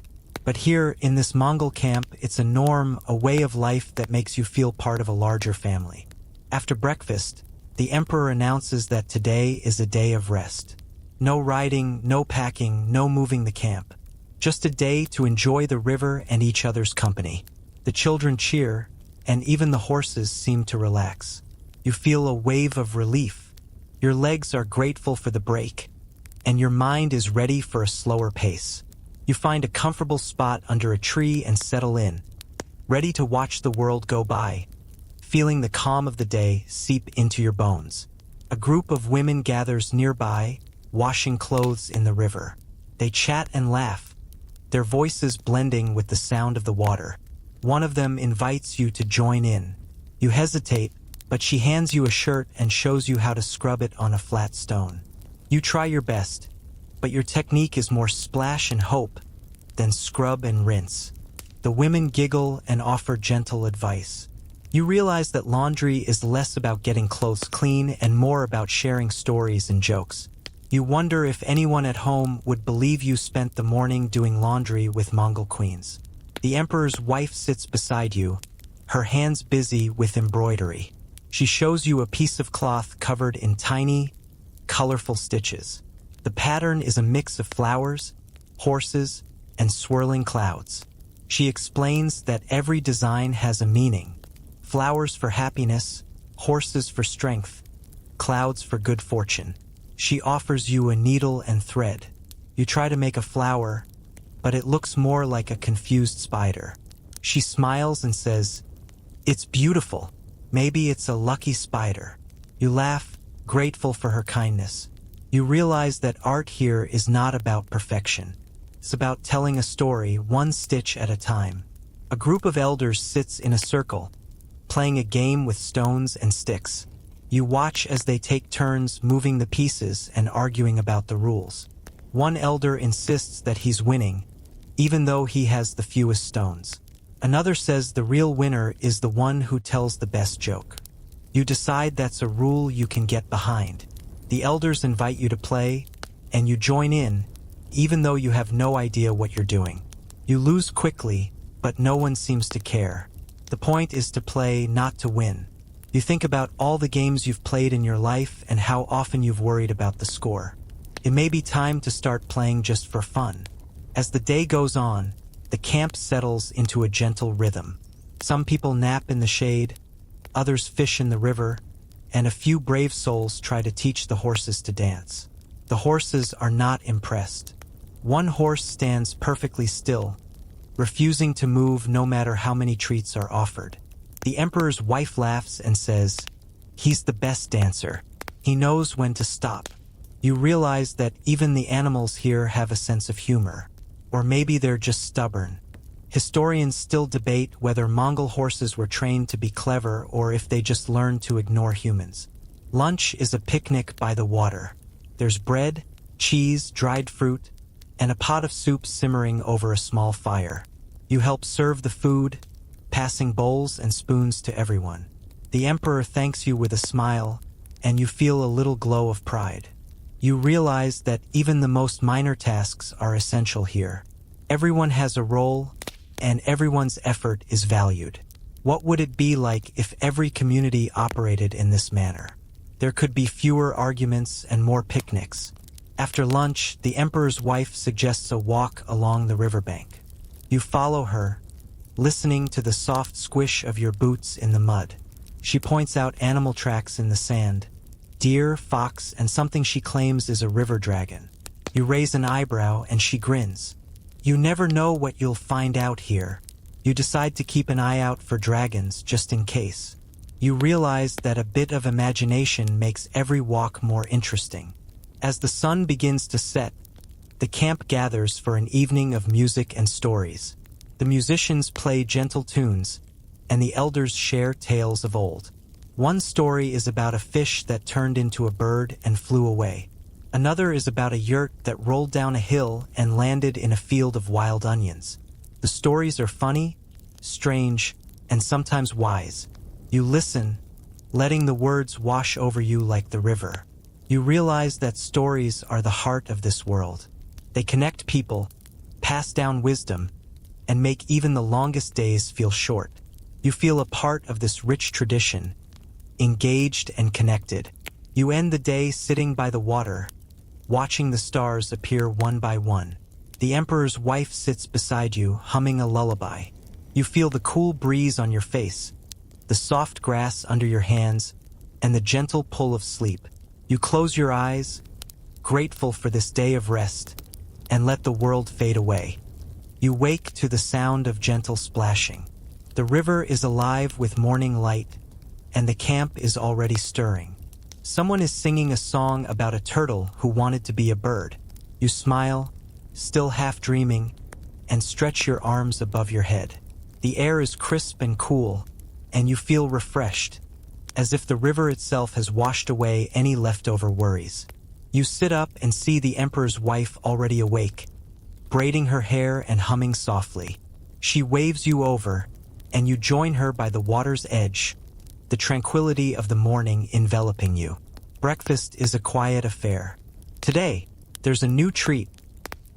But here, in this Mongol camp, it's a norm, a way of life that makes you feel part of a larger family. After breakfast, the emperor announces that today is a day of rest. No riding, no packing, no moving the camp. Just a day to enjoy the river and each other's company. The children cheer, and even the horses seem to relax. You feel a wave of relief. Your legs are grateful for the break, and your mind is ready for a slower pace. You find a comfortable spot under a tree and settle in, ready to watch the world go by, feeling the calm of the day seep into your bones. A group of women gathers nearby, washing clothes in the river. They chat and laugh, their voices blending with the sound of the water. One of them invites you to join in. You hesitate, but she hands you a shirt and shows you how to scrub it on a flat stone. You try your best, but your technique is more splash and hope than scrub and rinse. The women giggle and offer gentle advice. You realize that laundry is less about getting clothes clean and more about sharing stories and jokes. You wonder if anyone at home would believe you spent the morning doing laundry with Mongol queens. The emperor's wife sits beside you, her hands busy with embroidery. She shows you a piece of cloth covered in tiny, colorful stitches. The pattern is a mix of flowers, horses, and swirling clouds. She explains that every design has a meaning. Flowers for happiness, horses for strength, clouds for good fortune. She offers you a needle and thread. You try to make a flower, but it looks more like a confused spider. She smiles and says, "It's beautiful. Maybe it's a lucky spider." You laugh, grateful for her kindness. You realize that art here is not about perfection. It's about telling a story one stitch at a time. A group of elders sits in a circle, playing a game with stones and sticks. You watch as they take turns moving the pieces and arguing about the rules. One elder insists that he's winning, even though he has the fewest stones. Another says the real winner is the one who tells the best joke. You decide that's a rule you can get behind. The elders invite you to play, and you join in, even though you have no idea what you're doing. You lose quickly, but no one seems to care. The point is to play, not to win. You think about all the games you've played in your life and how often you've worried about the score. It may be time to start playing just for fun. As the day goes on, the camp settles into a gentle rhythm. Some people nap in the shade, others fish in the river, and a few brave souls try to teach the horses to dance. The horses are not impressed. One horse stands perfectly still, refusing to move no matter how many treats are offered. The emperor's wife laughs and says, "He's the best dancer. He knows when to stop." You realize that even the animals here have a sense of humor. Or maybe they're just stubborn. Historians still debate whether Mongol horses were trained to be clever or if they just learned to ignore humans. Lunch is a picnic by the water. There's bread, cheese, dried fruit, and a pot of soup simmering over a small fire. You help serve the food, passing bowls and spoons to everyone. The emperor thanks you with a smile, and you feel a little glow of pride. You realize that even the most minor tasks are essential here. Everyone has a role, and everyone's effort is valued. What would it be like if every community operated in this manner? There could be fewer arguments and more picnics. After lunch, the emperor's wife suggests a walk along the riverbank. You follow her, listening to the soft squish of your boots in the mud. She points out animal tracks in the sand, deer, fox, and something she claims is a river dragon. You raise an eyebrow and she grins. You never know what you'll find out here. You decide to keep an eye out for dragons just in case. You realize that a bit of imagination makes every walk more interesting. As the sun begins to set, the camp gathers for an evening of music and stories. The musicians play gentle tunes, and the elders share tales of old. One story is about a fish that turned into a bird and flew away. Another is about a yurt that rolled down a hill and landed in a field of wild onions. The stories are funny, strange, and sometimes wise. You listen, letting the words wash over you like the river. You realize that stories are the heart of this world. They connect people, pass down wisdom, and make even the longest days feel short. You feel a part of this rich tradition, engaged and connected. You end the day sitting by the water, watching the stars appear one by one. The emperor's wife sits beside you, humming a lullaby. You feel the cool breeze on your face, the soft grass under your hands, and the gentle pull of sleep. You close your eyes, grateful for this day of rest, and let the world fade away. You wake to the sound of gentle splashing. The river is alive with morning light, and the camp is already stirring. Someone is singing a song about a turtle who wanted to be a bird. You smile, still half dreaming, and stretch your arms above your head. The air is crisp and cool, and you feel refreshed, as if the river itself has washed away any leftover worries. You sit up and see the emperor's wife already awake, braiding her hair and humming softly. She waves you over, and you join her by the water's edge, the tranquility of the morning enveloping you. Breakfast is a quiet affair. Today, there's a new treat.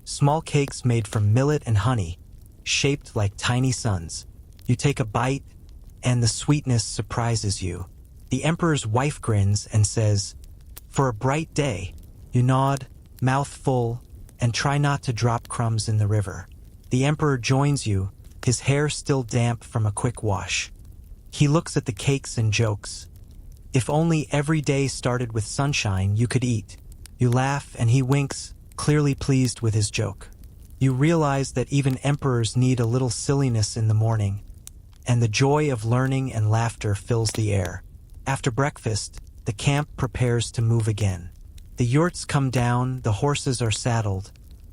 Small cakes made from millet and honey, shaped like tiny suns. You take a bite, and the sweetness surprises you. The emperor's wife grins and says, "For a bright day." You nod, mouth full, and try not to drop crumbs in the river. The emperor joins you, his hair still damp from a quick wash. He looks at the cakes and jokes. If only every day started with sunshine, you could eat. You laugh and he winks, clearly pleased with his joke. You realize that even emperors need a little silliness in the morning, and the joy of learning and laughter fills the air. After breakfast, the camp prepares to move again. The yurts come down, the horses are saddled,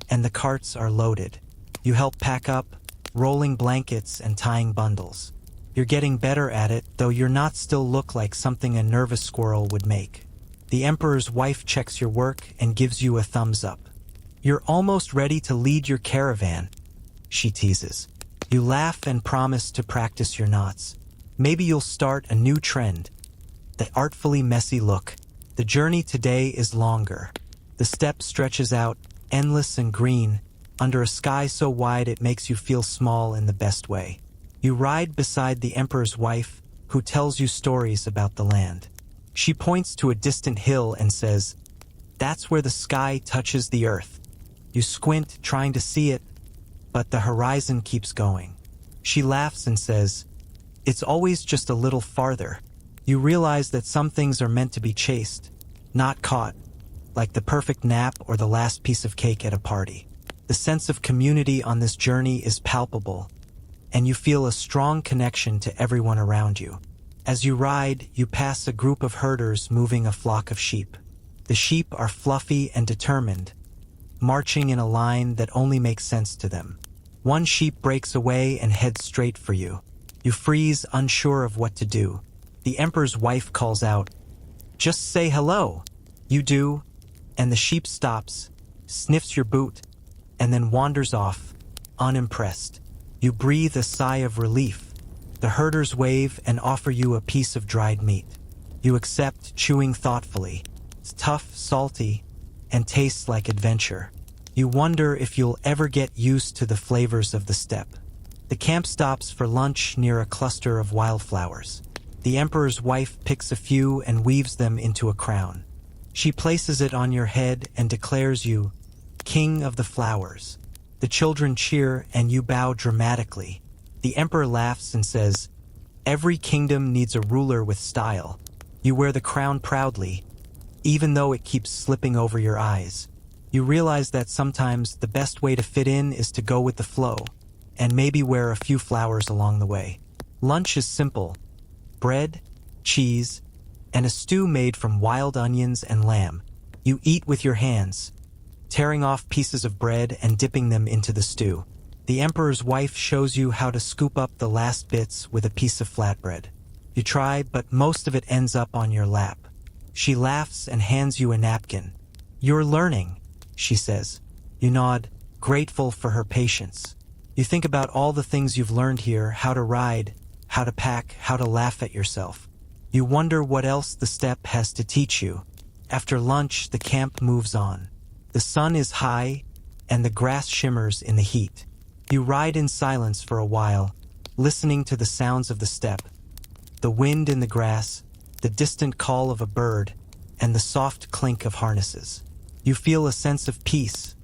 and the carts are loaded. You help pack up, rolling blankets and tying bundles. You're getting better at it, though you're not still look like something a nervous squirrel would make. The emperor's wife checks your work and gives you a thumbs up. "You're almost ready to lead your caravan," she teases. You laugh and promise to practice your knots. Maybe you'll start a new trend, the artfully messy look. The journey today is longer. The steppe stretches out, endless and green, under a sky so wide it makes you feel small in the best way. You ride beside the emperor's wife, who tells you stories about the land. She points to a distant hill and says, "That's where the sky touches the earth." You squint, trying to see it, but the horizon keeps going. She laughs and says, "It's always just a little farther." You realize that some things are meant to be chased, not caught, like the perfect nap or the last piece of cake at a party. The sense of community on this journey is palpable, and you feel a strong connection to everyone around you. As you ride, you pass a group of herders moving a flock of sheep. The sheep are fluffy and determined, marching in a line that only makes sense to them. One sheep breaks away and heads straight for you. You freeze, unsure of what to do. The emperor's wife calls out, "Just say hello." You do, and the sheep stops, sniffs your boot, and then wanders off, unimpressed. You breathe a sigh of relief. The herders wave and offer you a piece of dried meat. You accept, chewing thoughtfully. It's tough, salty, and tastes like adventure. You wonder if you'll ever get used to the flavors of the steppe. The camp stops for lunch near a cluster of wildflowers. The emperor's wife picks a few and weaves them into a crown. She places it on your head and declares you king of the flowers. The children cheer and you bow dramatically. The emperor laughs and says, "Every kingdom needs a ruler with style." You wear the crown proudly, even though it keeps slipping over your eyes. You realize that sometimes the best way to fit in is to go with the flow, and maybe wear a few flowers along the way. Lunch is simple: bread, cheese, and a stew made from wild onions and lamb. You eat with your hands, tearing off pieces of bread and dipping them into the stew. The emperor's wife shows you how to scoop up the last bits with a piece of flatbread. You try, but most of it ends up on your lap. She laughs and hands you a napkin. "You're learning," she says. You nod, grateful for her patience. You think about all the things you've learned here: how to ride, how to pack, how to laugh at yourself. You wonder what else the steppe has to teach you. After lunch, the camp moves on. The sun is high, and the grass shimmers in the heat. You ride in silence for a while, listening to the sounds of the steppe: the wind in the grass, the distant call of a bird, and the soft clink of harnesses. You feel a sense of peace,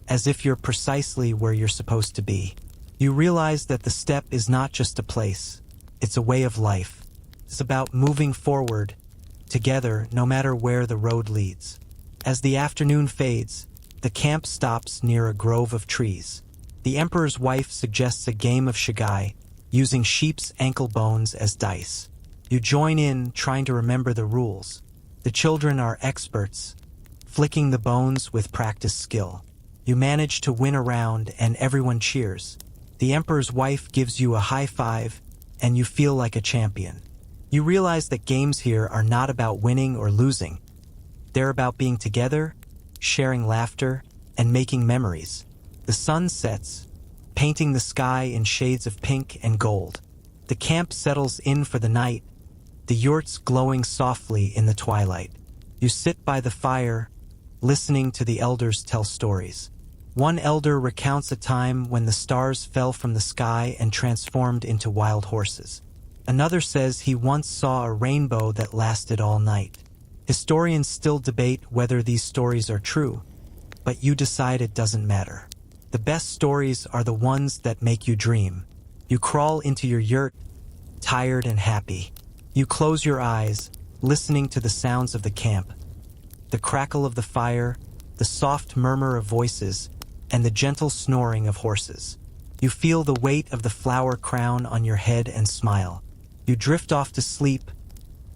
as if you're precisely where you're supposed to be. You realize that the steppe is not just a place, it's a way of life. It's about moving forward, together, no matter where the road leads. As the afternoon fades, the camp stops near a grove of trees. The emperor's wife suggests a game of shagai, using sheep's ankle bones as dice. You join in, trying to remember the rules. The children are experts, flicking the bones with practiced skill. You manage to win a round and everyone cheers. The emperor's wife gives you a high five and you feel like a champion. You realize that games here are not about winning or losing. They're about being together, sharing laughter, and making memories. The sun sets, painting the sky in shades of pink and gold. The camp settles in for the night, the yurts glowing softly in the twilight. You sit by the fire, listening to the elders tell stories. One elder recounts a time when the stars fell from the sky and transformed into wild horses. Another says he once saw a rainbow that lasted all night. Historians still debate whether these stories are true, but you decide it doesn't matter. The best stories are the ones that make you dream. You crawl into your yurt, tired and happy. You close your eyes, listening to the sounds of the camp: the crackle of the fire, the soft murmur of voices, and the gentle snoring of horses. You feel the weight of the flower crown on your head and smile. You drift off to sleep,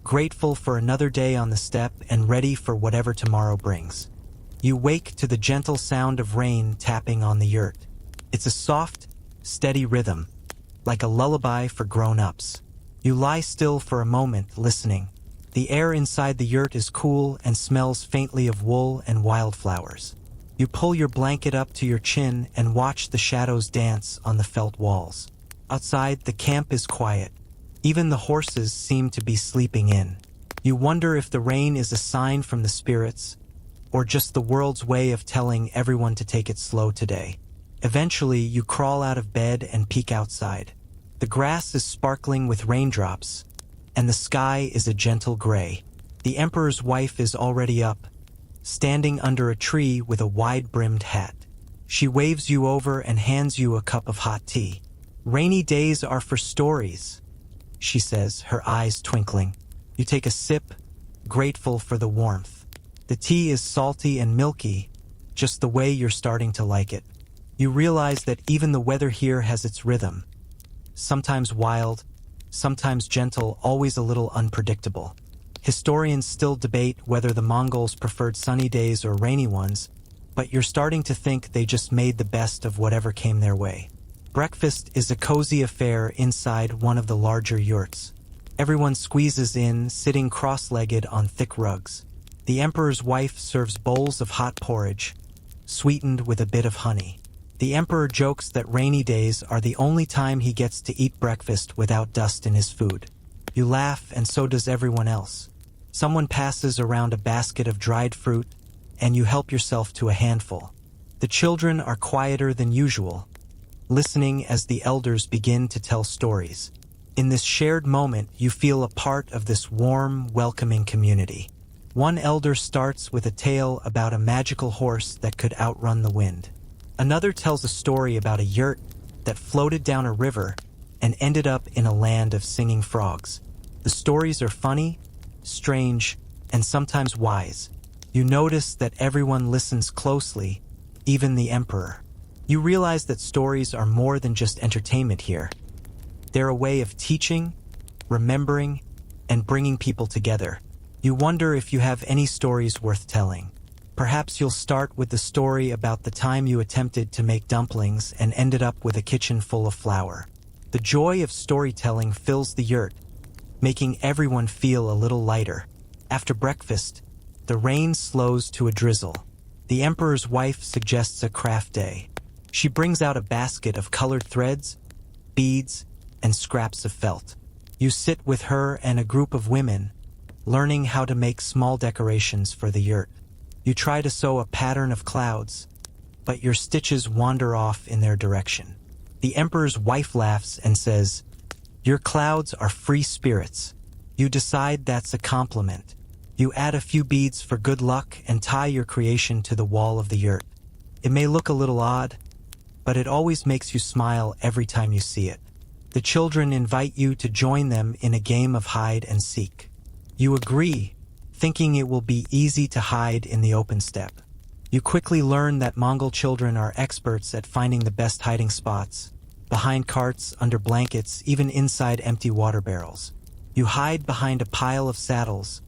grateful for another day on the steppe and ready for whatever tomorrow brings. You wake to the gentle sound of rain tapping on the yurt. It's a soft, steady rhythm, like a lullaby for grown-ups. You lie still for a moment, listening. The air inside the yurt is cool and smells faintly of wool and wildflowers. You pull your blanket up to your chin and watch the shadows dance on the felt walls. Outside, the camp is quiet. Even the horses seem to be sleeping in. You wonder if the rain is a sign from the spirits, or just the world's way of telling everyone to take it slow today. Eventually, you crawl out of bed and peek outside. The grass is sparkling with raindrops, and the sky is a gentle gray. The emperor's wife is already up, standing under a tree with a wide-brimmed hat. She waves you over and hands you a cup of hot tea. "Rainy days are for stories," she says, her eyes twinkling. You take a sip, grateful for the warmth. The tea is salty and milky, just the way you're starting to like it. You realize that even the weather here has its rhythm. Sometimes wild, sometimes gentle, always a little unpredictable. Historians still debate whether the Mongols preferred sunny days or rainy ones, but you're starting to think they just made the best of whatever came their way. Breakfast is a cozy affair inside one of the larger yurts. Everyone squeezes in, sitting cross-legged on thick rugs. The emperor's wife serves bowls of hot porridge, sweetened with a bit of honey. The emperor jokes that rainy days are the only time he gets to eat breakfast without dust in his food. You laugh, and so does everyone else. Someone passes around a basket of dried fruit, and you help yourself to a handful. The children are quieter than usual, listening as the elders begin to tell stories. In this shared moment, you feel a part of this warm, welcoming community. One elder starts with a tale about a magical horse that could outrun the wind. Another tells a story about a yurt that floated down a river and ended up in a land of singing frogs. The stories are funny, strange, and sometimes wise. You notice that everyone listens closely, even the emperor. You realize that stories are more than just entertainment here. They're a way of teaching, remembering, and bringing people together. You wonder if you have any stories worth telling. Perhaps you'll start with the story about the time you attempted to make dumplings and ended up with a kitchen full of flour. The joy of storytelling fills the yurt, making everyone feel a little lighter. After breakfast, the rain slows to a drizzle. The emperor's wife suggests a craft day. She brings out a basket of colored threads, beads, and scraps of felt. You sit with her and a group of women, learning how to make small decorations for the yurt. You try to sew a pattern of clouds, but your stitches wander off in their direction. The emperor's wife laughs and says, "Your clouds are free spirits." You decide that's a compliment. You add a few beads for good luck and tie your creation to the wall of the yurt. It may look a little odd, but it always makes you smile every time you see it. The children invite you to join them in a game of hide and seek. You agree, thinking it will be easy to hide in the open steppe. You quickly learn that Mongol children are experts at finding the best hiding spots, behind carts, under blankets, even inside empty water barrels. You hide behind a pile of saddles,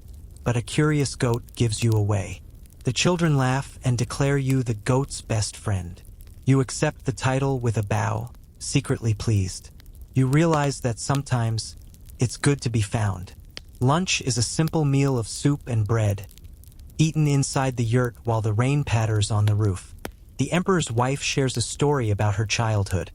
but a curious goat gives you away. The children laugh and declare you the goat's best friend. You accept the title with a bow, secretly pleased. You realize that sometimes it's good to be found. Lunch is a simple meal of soup and bread, eaten inside the yurt while the rain patters on the roof. The emperor's wife shares a story about her childhood,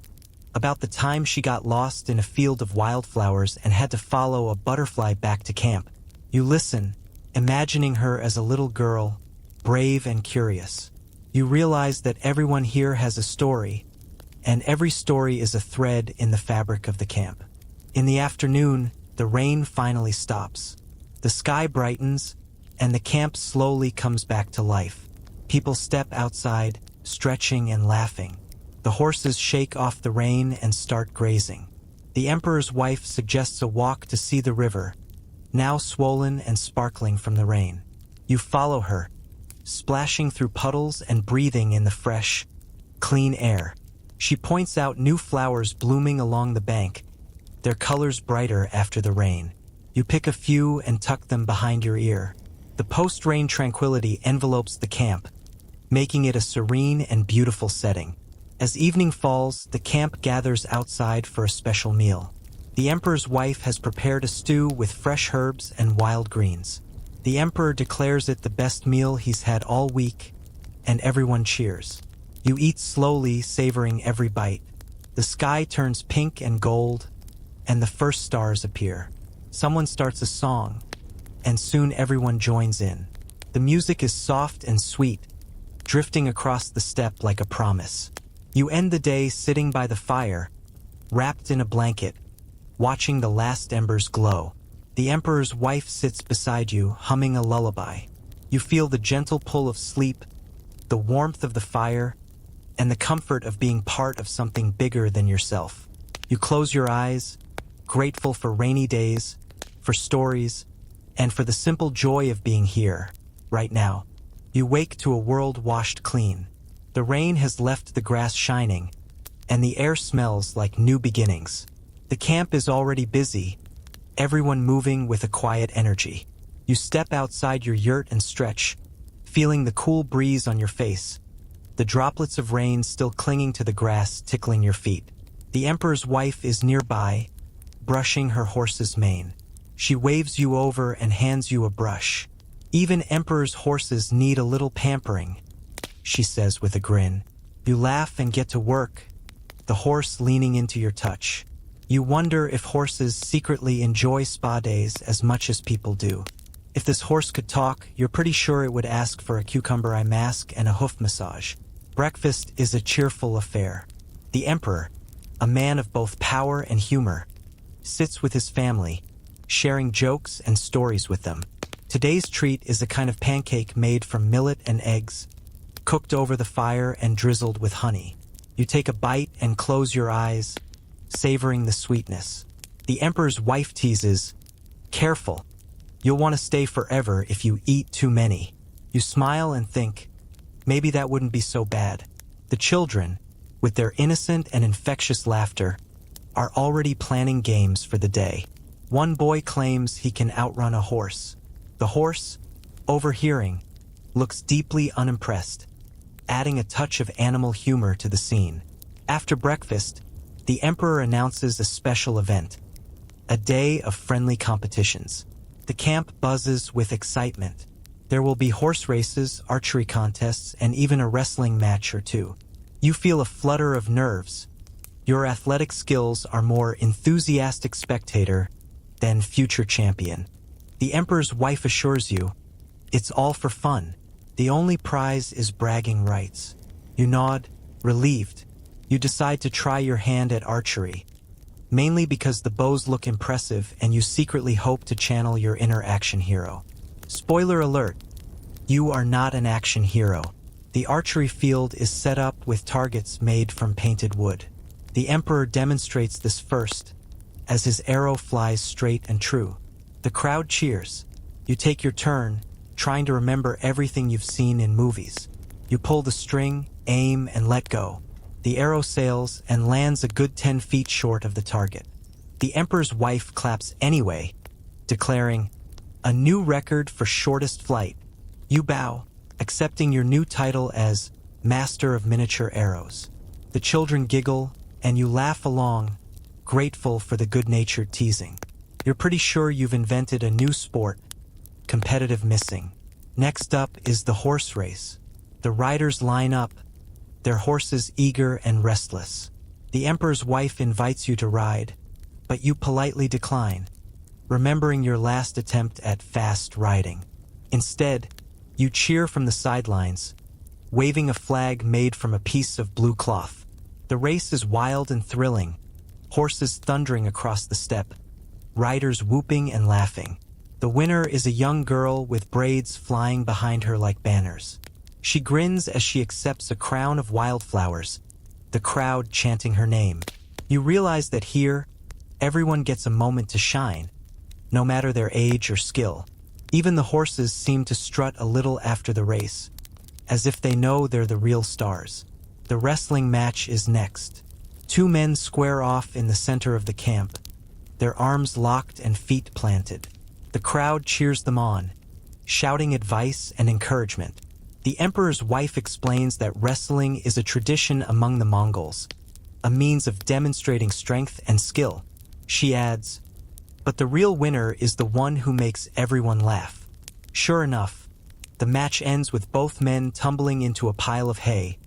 about the time she got lost in a field of wildflowers and had to follow a butterfly back to camp. You listen, imagining her as a little girl, brave and curious. You realize that everyone here has a story, and every story is a thread in the fabric of the camp. In the afternoon, the rain finally stops. The sky brightens, and the camp slowly comes back to life. People step outside, stretching and laughing. The horses shake off the rain and start grazing. The emperor's wife suggests a walk to see the river, now swollen and sparkling from the rain. You follow her, splashing through puddles and breathing in the fresh, clean air. She points out new flowers blooming along the bank, their colors brighter after the rain. You pick a few and tuck them behind your ear. The post-rain tranquility envelopes the camp, making it a serene and beautiful setting. As evening falls, the camp gathers outside for a special meal. The emperor's wife has prepared a stew with fresh herbs and wild greens. The emperor declares it the best meal he's had all week, and everyone cheers. You eat slowly, savoring every bite. The sky turns pink and gold, and the first stars appear. Someone starts a song, and soon everyone joins in. The music is soft and sweet, drifting across the steppe like a promise. You end the day sitting by the fire, wrapped in a blanket, watching the last embers glow. The emperor's wife sits beside you, humming a lullaby. You feel the gentle pull of sleep, the warmth of the fire, and the comfort of being part of something bigger than yourself. You close your eyes, grateful for rainy days, for stories, and for the simple joy of being here, right now. You wake to a world washed clean. The rain has left the grass shining, and the air smells like new beginnings. The camp is already busy, everyone moving with a quiet energy. You step outside your yurt and stretch, feeling the cool breeze on your face, the droplets of rain still clinging to the grass tickling your feet. The emperor's wife is nearby, brushing her horse's mane. She waves you over and hands you a brush. "Even emperor's horses need a little pampering," she says with a grin. You laugh and get to work, the horse leaning into your touch. You wonder if horses secretly enjoy spa days as much as people do. If this horse could talk, you're pretty sure it would ask for a cucumber eye mask and a hoof massage. Breakfast is a cheerful affair. The emperor, a man of both power and humor, sits with his family, sharing jokes and stories with them. Today's treat is a kind of pancake made from millet and eggs, cooked over the fire and drizzled with honey. You take a bite and close your eyes, savoring the sweetness. The emperor's wife teases, "Careful, you'll want to stay forever if you eat too many." You smile and think, maybe that wouldn't be so bad. The children, with their innocent and infectious laughter, are already planning games for the day. One boy claims he can outrun a horse. The horse, overhearing, looks deeply unimpressed, adding a touch of animal humor to the scene. After breakfast, the emperor announces a special event, a day of friendly competitions. The camp buzzes with excitement. There will be horse races, archery contests, and even a wrestling match or two. You feel a flutter of nerves. Your athletic skills are more enthusiastic spectator than future champion. The emperor's wife assures you, it's all for fun. The only prize is bragging rights. You nod, relieved. You decide to try your hand at archery, mainly because the bows look impressive and you secretly hope to channel your inner action hero. Spoiler alert, you are not an action hero. The archery field is set up with targets made from painted wood. The emperor demonstrates this first, as his arrow flies straight and true. The crowd cheers. You take your turn, trying to remember everything you've seen in movies. You pull the string, aim, and let go. The arrow sails and lands a good 10 feet short of the target. The emperor's wife claps anyway, declaring, "A new record for shortest flight." You bow, accepting your new title as Master of Miniature Arrows. The children giggle, and you laugh along, grateful for the good-natured teasing. You're pretty sure you've invented a new sport, competitive missing. Next up is the horse race. The riders line up, their horses eager and restless. The emperor's wife invites you to ride, but you politely decline, remembering your last attempt at fast riding. Instead, you cheer from the sidelines, waving a flag made from a piece of blue cloth. The race is wild and thrilling, horses thundering across the steppe, riders whooping and laughing. The winner is a young girl with braids flying behind her like banners. She grins as she accepts a crown of wildflowers, the crowd chanting her name. You realize that here, everyone gets a moment to shine, no matter their age or skill. Even the horses seem to strut a little after the race, as if they know they're the real stars. The wrestling match is next. Two men square off in the center of the camp, their arms locked and feet planted. The crowd cheers them on, shouting advice and encouragement. The emperor's wife explains that wrestling is a tradition among the Mongols, a means of demonstrating strength and skill. She adds, "But the real winner is the one who makes everyone laugh." Sure enough, the match ends with both men tumbling into a pile of hay,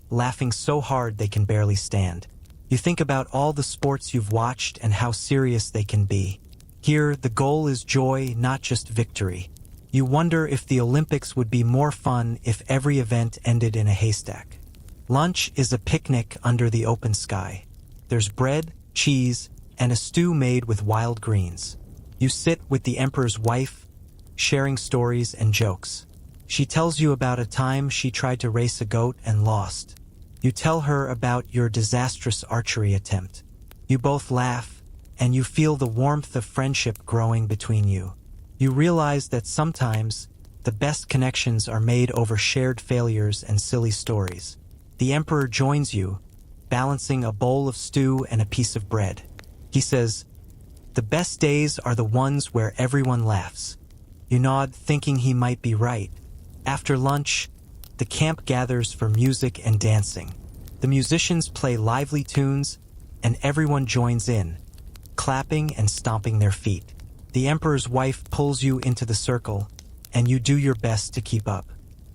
laughing so hard they can barely stand. You think about all the sports you've watched and how serious they can be. Here, the goal is joy, not just victory. You wonder if the Olympics would be more fun if every event ended in a haystack. Lunch is a picnic under the open sky. There's bread, cheese, and a stew made with wild greens. You sit with the emperor's wife, sharing stories and jokes. She tells you about a time she tried to race a goat and lost. You tell her about your disastrous archery attempt. You both laugh, and you feel the warmth of friendship growing between you. You realize that sometimes the best connections are made over shared failures and silly stories. The emperor joins you, balancing a bowl of stew and a piece of bread. He says, "The best days are the ones where everyone laughs." You nod, thinking he might be right. After lunch, the camp gathers for music and dancing. The musicians play lively tunes, and everyone joins in, clapping and stomping their feet. The emperor's wife pulls you into the circle, and you do your best to keep up.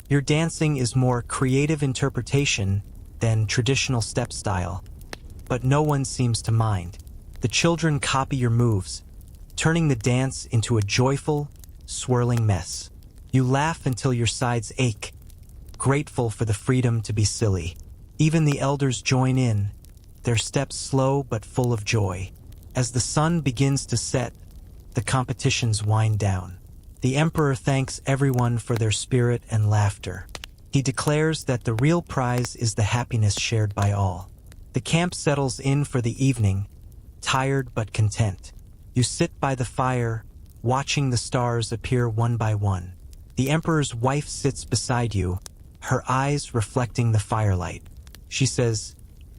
Your dancing is more creative interpretation than traditional step style, but no one seems to mind. The children copy your moves, turning the dance into a joyful, swirling mess. You laugh until your sides ache, grateful for the freedom to be silly. Even the elders join in, their steps slow but full of joy. As the sun begins to set, the competitions wind down. The emperor thanks everyone for their spirit and laughter. He declares that the real prize is the happiness shared by all. The camp settles in for the evening, tired but content. You sit by the fire, watching the stars appear one by one. The emperor's wife sits beside you, her eyes reflecting the firelight. She says,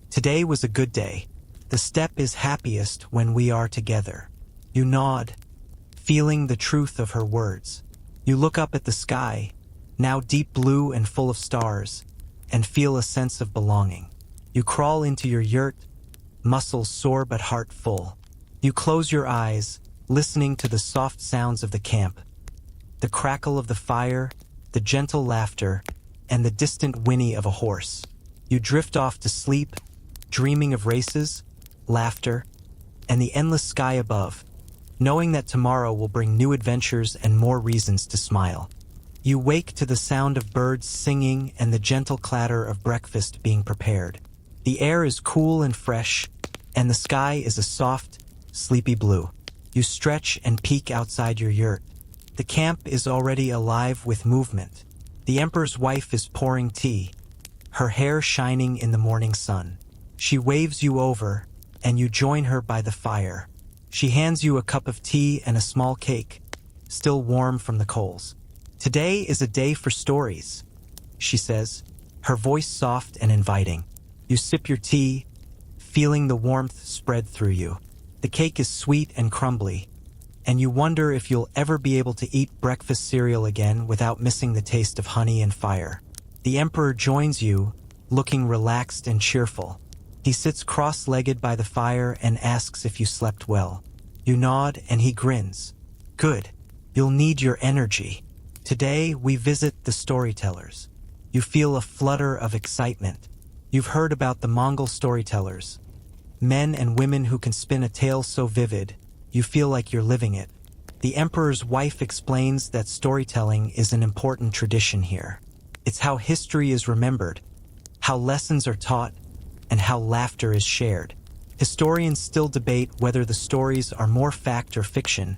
"Today was a good day. The steppe is happiest when we are together." You nod, feeling the truth of her words. You look up at the sky, now deep blue and full of stars, and feel a sense of belonging. You crawl into your yurt, muscles sore but heart full. You close your eyes, listening to the soft sounds of the camp, the crackle of the fire, the gentle laughter, and the distant whinny of a horse. You drift off to sleep, dreaming of races, laughter, and the endless sky above, knowing that tomorrow will bring new adventures and more reasons to smile. You wake to the sound of birds singing and the gentle clatter of breakfast being prepared. The air is cool and fresh, and the sky is a soft, sleepy blue. You stretch and peek outside your yurt. The camp is already alive with movement. The emperor's wife is pouring tea, her hair shining in the morning sun. She waves you over, and you join her by the fire. She hands you a cup of tea and a small cake, still warm from the coals. "Today is a day for stories," she says, her voice soft and inviting. You sip your tea, feeling the warmth spread through you. The cake is sweet and crumbly, and you wonder if you'll ever be able to eat breakfast cereal again without missing the taste of honey and fire. The emperor joins you, looking relaxed and cheerful. He sits cross-legged by the fire and asks if you slept well. You nod and he grins. "Good. You'll need your energy." Today we visit the storytellers. You feel a flutter of excitement. You've heard about the Mongol storytellers, men and women who can spin a tale so vivid, you feel like you're living it. The emperor's wife explains that storytelling is an important tradition here. It's how history is remembered, how lessons are taught, and how laughter is shared. Historians still debate whether the stories are more fact or fiction,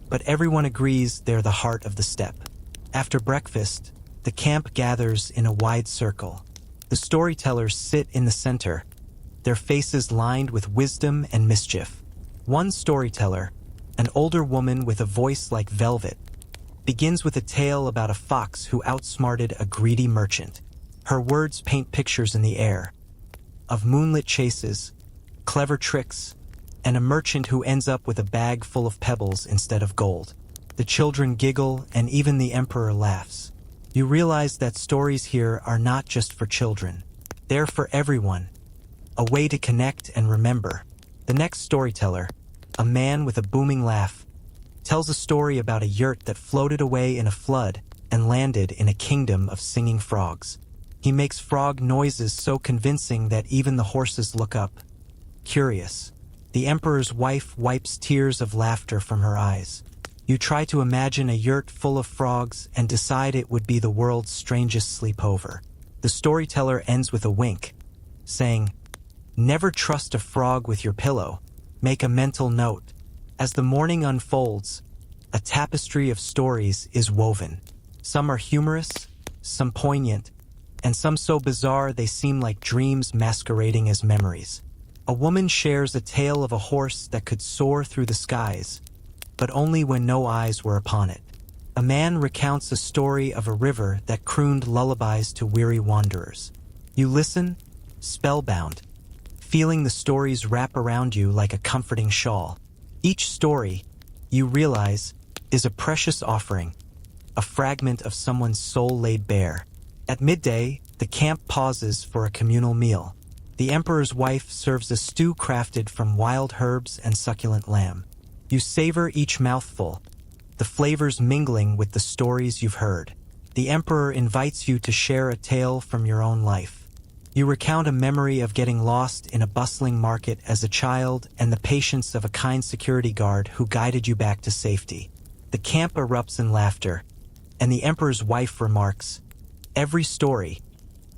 but everyone agrees they're the heart of the steppe. After breakfast, the camp gathers in a wide circle. The storytellers sit in the center, their faces lined with wisdom and mischief. One storyteller, an older woman with a voice like velvet, begins with a tale about a fox who outsmarted a greedy merchant. Her words paint pictures in the air of moonlit chases, clever tricks, and a merchant who ends up with a bag full of pebbles instead of gold. The children giggle and even the emperor laughs. You realize that stories here are not just for children. They're for everyone, a way to connect and remember. The next storyteller, a man with a booming laugh, tells a story about a yurt that floated away in a flood and landed in a kingdom of singing frogs. He makes frog noises so convincing that even the horses look up, curious. The emperor's wife wipes tears of laughter from her eyes. You try to imagine a yurt full of frogs and decide it would be the world's strangest sleepover. The storyteller ends with a wink, saying, "Never trust a frog with your pillow. Make a mental note." As the morning unfolds, a tapestry of stories is woven. Some are humorous, some poignant, and some so bizarre they seem like dreams masquerading as memories. A woman shares a tale of a horse that could soar through the skies, but only when no eyes were upon it. A man recounts a story of a river that crooned lullabies to weary wanderers. You listen, spellbound, feeling the stories wrap around you like a comforting shawl. Each story, you realize, is a precious offering, a fragment of someone's soul laid bare. At midday, the camp pauses for a communal meal. The emperor's wife serves a stew crafted from wild herbs and succulent lamb. You savor each mouthful, the flavors mingling with the stories you've heard. The emperor invites you to share a tale from your own life. You recount a memory of getting lost in a bustling market as a child and the patience of a kind security guard who guided you back to safety. The camp erupts in laughter, and the emperor's wife remarks, "Every story,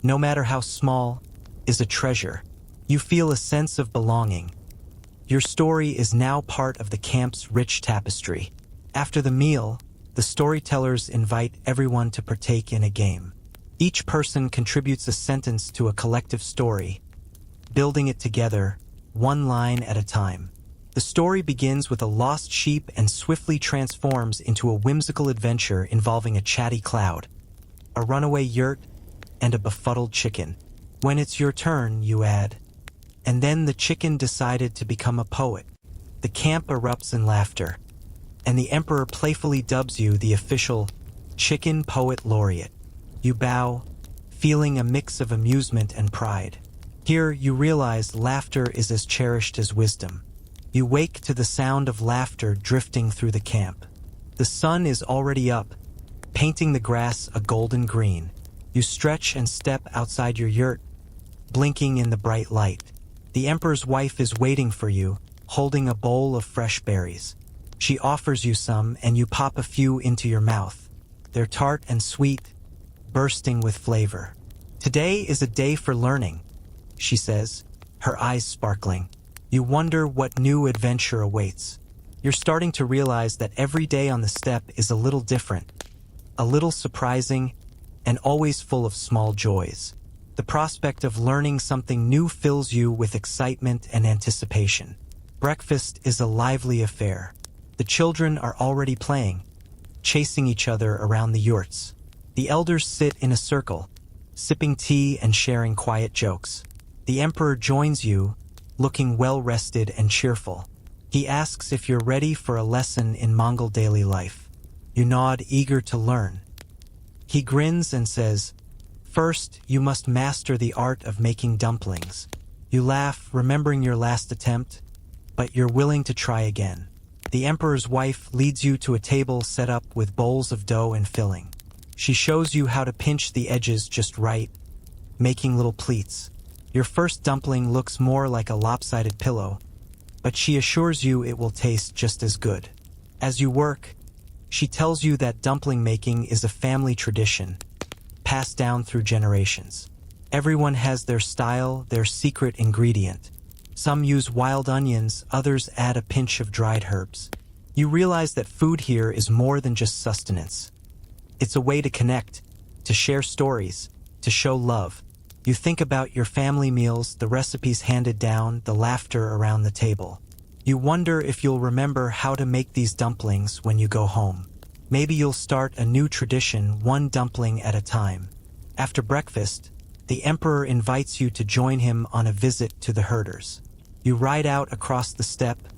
no matter how small, is a treasure." You feel a sense of belonging. Your story is now part of the camp's rich tapestry. After the meal, the storytellers invite everyone to partake in a game. Each person contributes a sentence to a collective story, building it together, one line at a time. The story begins with a lost sheep and swiftly transforms into a whimsical adventure involving a chatty cloud, a runaway yurt, and a befuddled chicken. When it's your turn, you add, and then the chicken decided to become a poet. The camp erupts in laughter, and the emperor playfully dubs you the official Chicken Poet Laureate. You bow, feeling a mix of amusement and pride. Here you realize laughter is as cherished as wisdom. You wake to the sound of laughter drifting through the camp. The sun is already up, painting the grass a golden green. You stretch and step outside your yurt, blinking in the bright light. The emperor's wife is waiting for you, holding a bowl of fresh berries. She offers you some and you pop a few into your mouth. They're tart and sweet, bursting with flavor. Today is a day for learning, she says, her eyes sparkling. You wonder what new adventure awaits. You're starting to realize that every day on the steppe is a little different, a little surprising, and always full of small joys. The prospect of learning something new fills you with excitement and anticipation. Breakfast is a lively affair. The children are already playing, chasing each other around the yurts. The elders sit in a circle, sipping tea and sharing quiet jokes. The emperor joins you, looking well-rested and cheerful. He asks if you're ready for a lesson in Mongol daily life. You nod, eager to learn. He grins and says, "First, you must master the art of making dumplings." You laugh, remembering your last attempt, but you're willing to try again. The emperor's wife leads you to a table set up with bowls of dough and filling. She shows you how to pinch the edges just right, making little pleats. Your first dumpling looks more like a lopsided pillow, but she assures you it will taste just as good. As you work, she tells you that dumpling making is a family tradition, passed down through generations. Everyone has their style, their secret ingredient. Some use wild onions, others add a pinch of dried herbs. You realize that food here is more than just sustenance. It's a way to connect, to share stories, to show love. You think about your family meals, the recipes handed down, the laughter around the table. You wonder if you'll remember how to make these dumplings when you go home. Maybe you'll start a new tradition, one dumpling at a time. After breakfast, the emperor invites you to join him on a visit to the herders. You ride out across the steppe,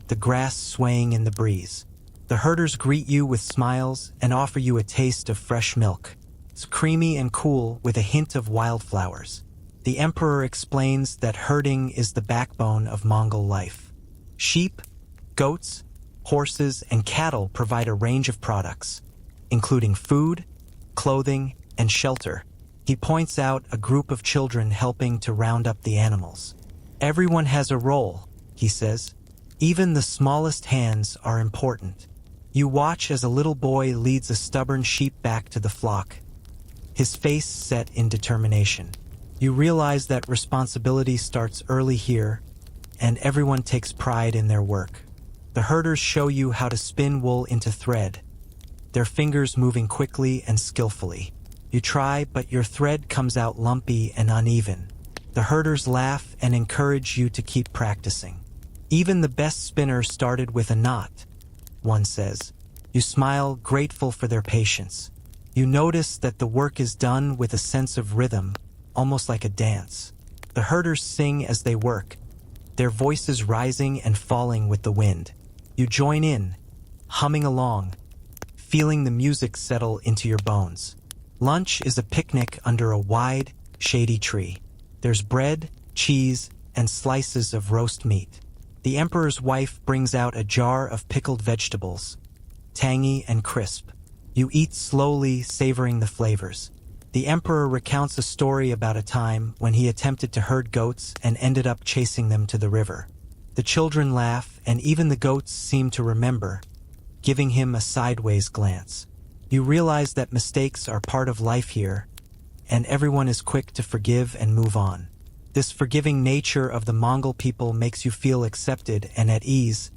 the grass swaying in the breeze. The herders greet you with smiles and offer you a taste of fresh milk. It's creamy and cool with a hint of wildflowers. The emperor explains that herding is the backbone of Mongol life. Sheep, goats, horses, and cattle provide a range of products, including food, clothing, and shelter. He points out a group of children helping to round up the animals. Everyone has a role, he says. Even the smallest hands are important. You watch as a little boy leads a stubborn sheep back to the flock, his face set in determination. You realize that responsibility starts early here, and everyone takes pride in their work. The herders show you how to spin wool into thread, their fingers moving quickly and skillfully. You try, but your thread comes out lumpy and uneven. The herders laugh and encourage you to keep practicing. Even the best spinner started with a knot, one says. You smile, grateful for their patience. You notice that the work is done with a sense of rhythm, almost like a dance. The herders sing as they work, their voices rising and falling with the wind. You join in, humming along, feeling the music settle into your bones. Lunch is a picnic under a wide, shady tree. There's bread, cheese, and slices of roast meat. The emperor's wife brings out a jar of pickled vegetables, tangy and crisp. You eat slowly, savoring the flavors. The emperor recounts a story about a time when he attempted to herd goats and ended up chasing them to the river. The children laugh, and even the goats seem to remember, giving him a sideways glance. You realize that mistakes are part of life here, and everyone is quick to forgive and move on. This forgiving nature of the Mongol people makes you feel accepted and at ease,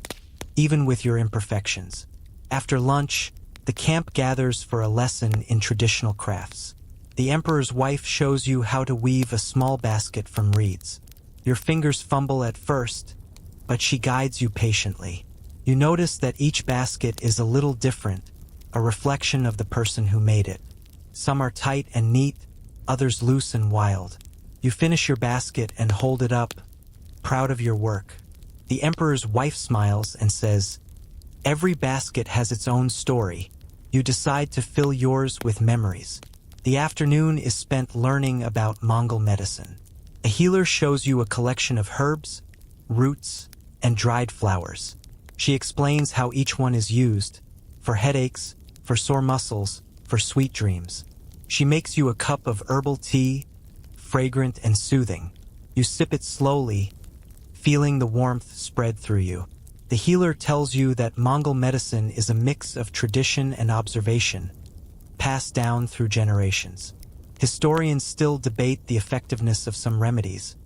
even with your imperfections. After lunch, the camp gathers for a lesson in traditional crafts. The emperor's wife shows you how to weave a small basket from reeds. Your fingers fumble at first, but she guides you patiently. You notice that each basket is a little different, a reflection of the person who made it. Some are tight and neat, others loose and wild. You finish your basket and hold it up, proud of your work. The emperor's wife smiles and says, "Every basket has its own story." You decide to fill yours with memories. The afternoon is spent learning about Mongol medicine. A healer shows you a collection of herbs, roots, and dried flowers. She explains how each one is used, for headaches, for sore muscles, for sweet dreams. She makes you a cup of herbal tea, fragrant and soothing. You sip it slowly, feeling the warmth spread through you. The healer tells you that Mongol medicine is a mix of tradition and observation, passed down through generations. Historians still debate the effectiveness of some remedies,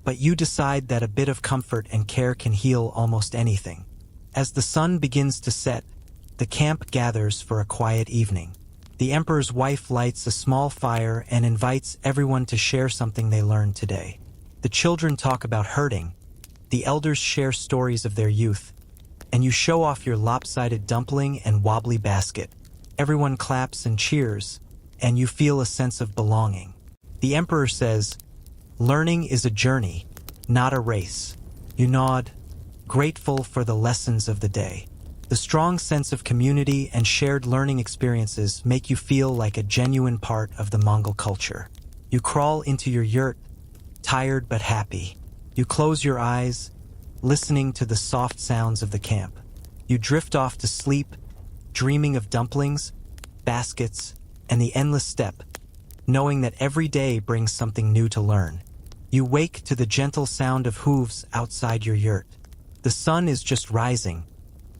but you decide that a bit of comfort and care can heal almost anything. As the sun begins to set, the camp gathers for a quiet evening. The emperor's wife lights a small fire and invites everyone to share something they learned today. The children talk about herding, the elders share stories of their youth, and you show off your lopsided dumpling and wobbly basket. Everyone claps and cheers, and you feel a sense of belonging. The emperor says, "Learning is a journey, not a race." You nod, grateful for the lessons of the day. The strong sense of community and shared learning experiences make you feel like a genuine part of the Mongol culture. You crawl into your yurt, tired but happy. You close your eyes, listening to the soft sounds of the camp. You drift off to sleep, dreaming of dumplings, baskets, and the endless steppe, knowing that every day brings something new to learn. You wake to the gentle sound of hooves outside your yurt. The sun is just rising,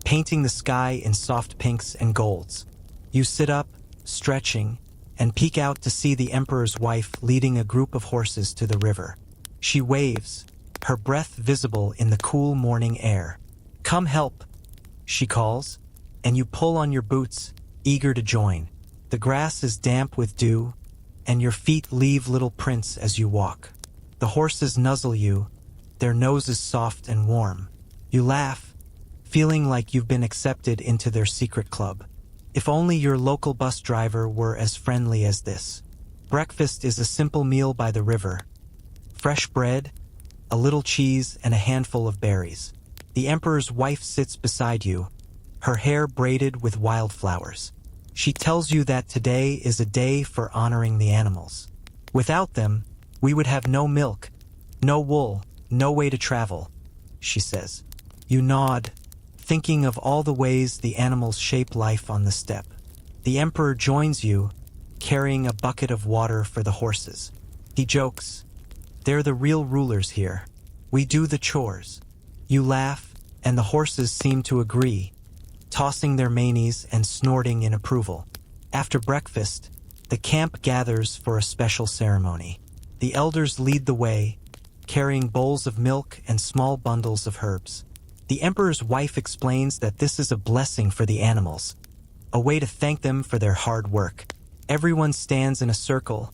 painting the sky in soft pinks and golds. You sit up, stretching, and peek out to see the emperor's wife leading a group of horses to the river. She waves, her breath visible in the cool morning air. "Come help," she calls, and you pull on your boots, eager to join. The grass is damp with dew, and your feet leave little prints as you walk. The horses nuzzle you, their noses soft and warm. You laugh, feeling like you've been accepted into their secret club. If only your local bus driver were as friendly as this. Breakfast is a simple meal by the river. Fresh bread, a little cheese, and a handful of berries. The emperor's wife sits beside you, her hair braided with wildflowers. She tells you that today is a day for honoring the animals. Without them, we would have no milk, no wool, no way to travel, she says. You nod, thinking of all the ways the animals shape life on the steppe. The emperor joins you, carrying a bucket of water for the horses. He jokes, "They're the real rulers here. We do the chores." You laugh, and the horses seem to agree, tossing their manes and snorting in approval. After breakfast, the camp gathers for a special ceremony. The elders lead the way, carrying bowls of milk and small bundles of herbs. The emperor's wife explains that this is a blessing for the animals, a way to thank them for their hard work. Everyone stands in a circle,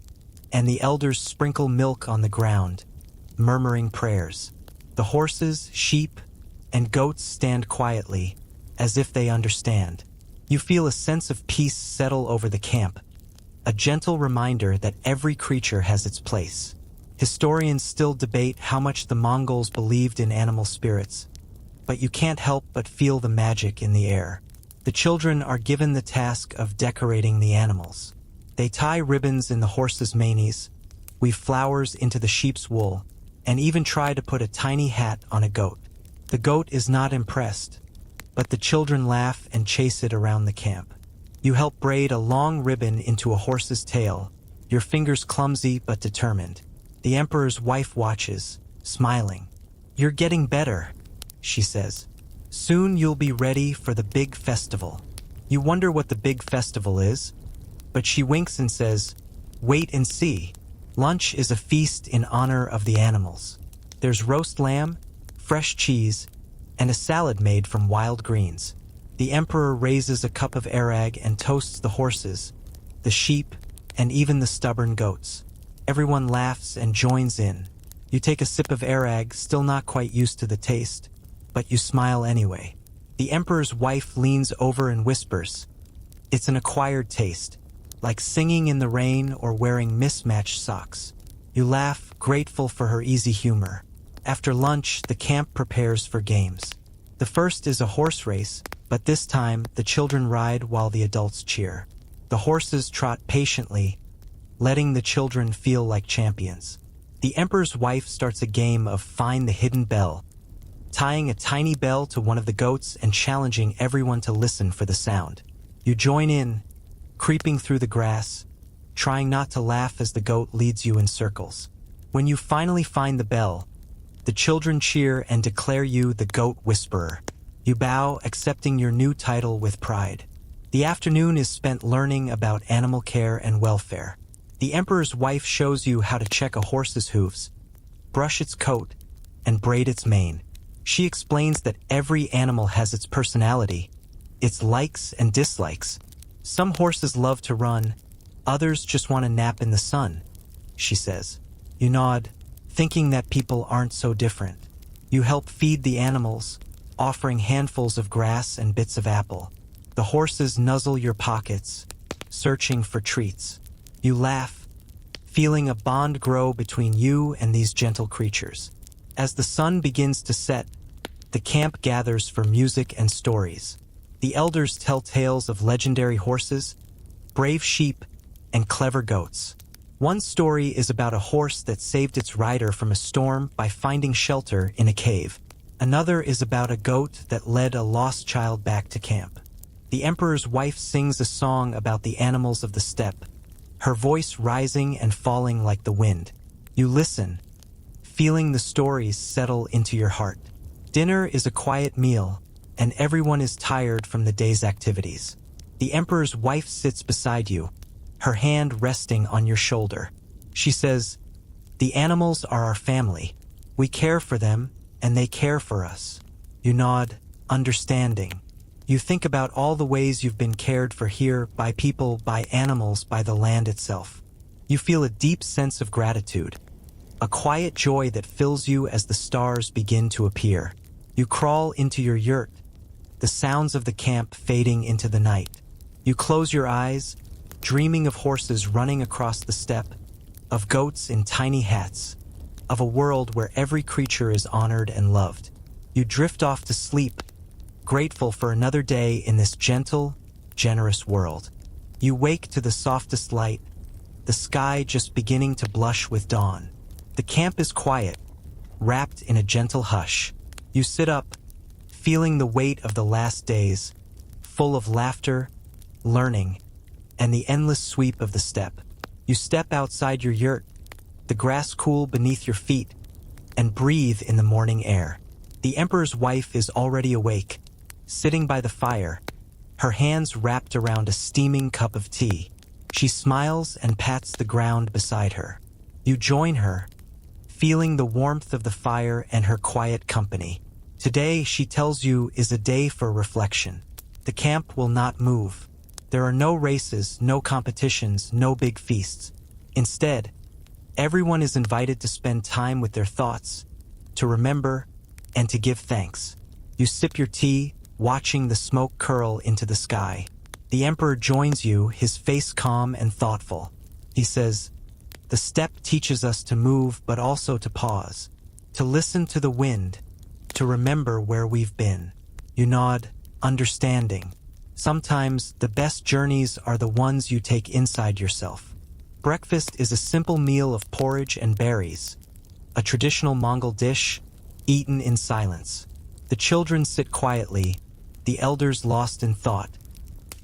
and the elders sprinkle milk on the ground, murmuring prayers. The horses, sheep, and goats stand quietly, as if they understand. You feel a sense of peace settle over the camp, a gentle reminder that every creature has its place. Historians still debate how much the Mongols believed in animal spirits, but you can't help but feel the magic in the air. The children are given the task of decorating the animals. They tie ribbons in the horses' manes, weave flowers into the sheep's wool, and even try to put a tiny hat on a goat. The goat is not impressed, but the children laugh and chase it around the camp. You help braid a long ribbon into a horse's tail, your fingers clumsy but determined. The emperor's wife watches, smiling. "You're getting better," she says. "Soon you'll be ready for the big festival." You wonder what the big festival is, but she winks and says, "Wait and see." Lunch is a feast in honor of the animals. There's roast lamb, fresh cheese, and a salad made from wild greens. The emperor raises a cup of arag and toasts the horses, the sheep, and even the stubborn goats. Everyone laughs and joins in. You take a sip of arag, still not quite used to the taste, but you smile anyway. The emperor's wife leans over and whispers, "It's an acquired taste, like singing in the rain or wearing mismatched socks." You laugh, grateful for her easy humor. After lunch, the camp prepares for games. The first is a horse race, but this time the children ride while the adults cheer. The horses trot patiently, letting the children feel like champions. The emperor's wife starts a game of Find the Hidden Bell, tying a tiny bell to one of the goats and challenging everyone to listen for the sound. You join in, creeping through the grass, trying not to laugh as the goat leads you in circles. When you finally find the bell, the children cheer and declare you the Goat Whisperer. You bow, accepting your new title with pride. The afternoon is spent learning about animal care and welfare. The emperor's wife shows you how to check a horse's hooves, brush its coat, and braid its mane. She explains that every animal has its personality, its likes and dislikes. Some horses love to run, others just want to nap in the sun, she says. You nod, thinking that people aren't so different. You help feed the animals, offering handfuls of grass and bits of apple. The horses nuzzle your pockets, searching for treats. You laugh, feeling a bond grow between you and these gentle creatures. As the sun begins to set, the camp gathers for music and stories. The elders tell tales of legendary horses, brave sheep, and clever goats. One story is about a horse that saved its rider from a storm by finding shelter in a cave. Another is about a goat that led a lost child back to camp. The emperor's wife sings a song about the animals of the steppe, her voice rising and falling like the wind. You listen, feeling the stories settle into your heart. Dinner is a quiet meal, and everyone is tired from the day's activities. The emperor's wife sits beside you, her hand resting on your shoulder. She says, "The animals are our family. We care for them, and they care for us." You nod, understanding. You think about all the ways you've been cared for here by people, by animals, by the land itself. You feel a deep sense of gratitude, a quiet joy that fills you as the stars begin to appear. You crawl into your yurt, the sounds of the camp fading into the night. You close your eyes, dreaming of horses running across the steppe, of goats in tiny hats, of a world where every creature is honored and loved. You drift off to sleep, grateful for another day in this gentle, generous world. You wake to the softest light, the sky just beginning to blush with dawn. The camp is quiet, wrapped in a gentle hush. You sit up, feeling the weight of the last days, full of laughter, learning, and the endless sweep of the steppe. You step outside your yurt, the grass cool beneath your feet, and breathe in the morning air. The emperor's wife is already awake, sitting by the fire, her hands wrapped around a steaming cup of tea. She smiles and pats the ground beside her. You join her, feeling the warmth of the fire and her quiet company. Today, she tells you, is a day for reflection. The camp will not move. There are no races, no competitions, no big feasts. Instead, everyone is invited to spend time with their thoughts, to remember, and to give thanks. You sip your tea, watching the smoke curl into the sky. The emperor joins you, his face calm and thoughtful. He says, "The steppe teaches us to move but also to pause, to listen to the wind, to remember where we've been." You nod, understanding. Sometimes the best journeys are the ones you take inside yourself. Breakfast is a simple meal of porridge and berries, a traditional Mongol dish, eaten in silence. The children sit quietly, the elders lost in thought,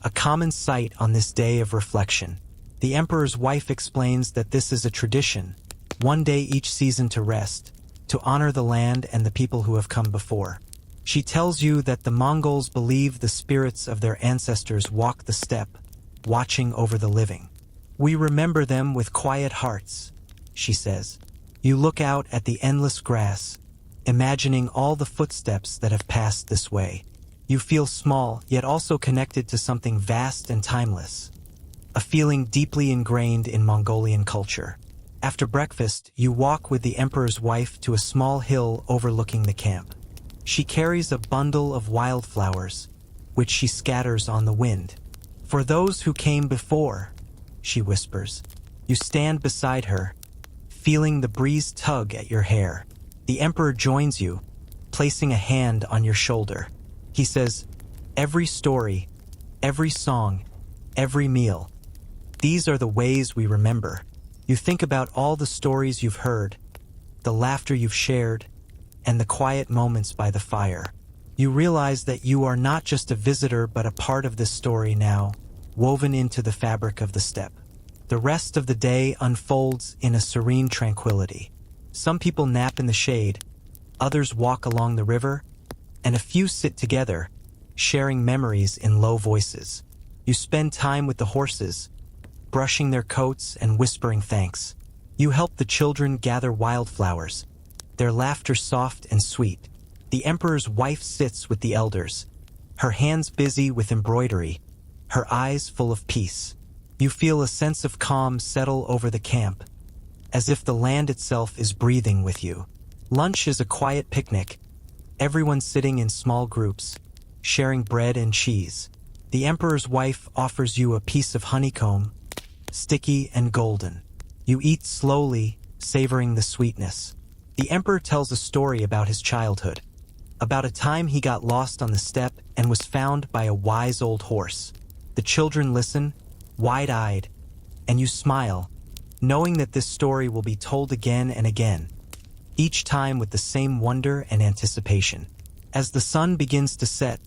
a common sight on this day of reflection. The emperor's wife explains that this is a tradition, one day each season to rest, to honor the land and the people who have come before. She tells you that the Mongols believe the spirits of their ancestors walk the steppe, watching over the living. We remember them with quiet hearts, she says. You look out at the endless grass, imagining all the footsteps that have passed this way. You feel small, yet also connected to something vast and timeless. A feeling deeply ingrained in Mongolian culture. After breakfast, you walk with the emperor's wife to a small hill overlooking the camp. She carries a bundle of wildflowers, which she scatters on the wind. For those who came before, she whispers. You stand beside her, feeling the breeze tug at your hair. The emperor joins you, placing a hand on your shoulder. He says, every story, every song, every meal. These are the ways we remember. You think about all the stories you've heard, the laughter you've shared, and the quiet moments by the fire. You realize that you are not just a visitor but a part of this story now, woven into the fabric of the steppe. The rest of the day unfolds in a serene tranquility. Some people nap in the shade, others walk along the river, and a few sit together, sharing memories in low voices. You spend time with the horses, brushing their coats and whispering thanks. You help the children gather wildflowers, their laughter soft and sweet. The emperor's wife sits with the elders, her hands busy with embroidery, her eyes full of peace. You feel a sense of calm settle over the camp, as if the land itself is breathing with you. Lunch is a quiet picnic, everyone sitting in small groups, sharing bread and cheese. The emperor's wife offers you a piece of honeycomb, sticky and golden. You eat slowly, savoring the sweetness. The emperor tells a story about his childhood, about a time he got lost on the steppe and was found by a wise old horse. The children listen, wide-eyed, and you smile, knowing that this story will be told again and again, each time with the same wonder and anticipation. As the sun begins to set,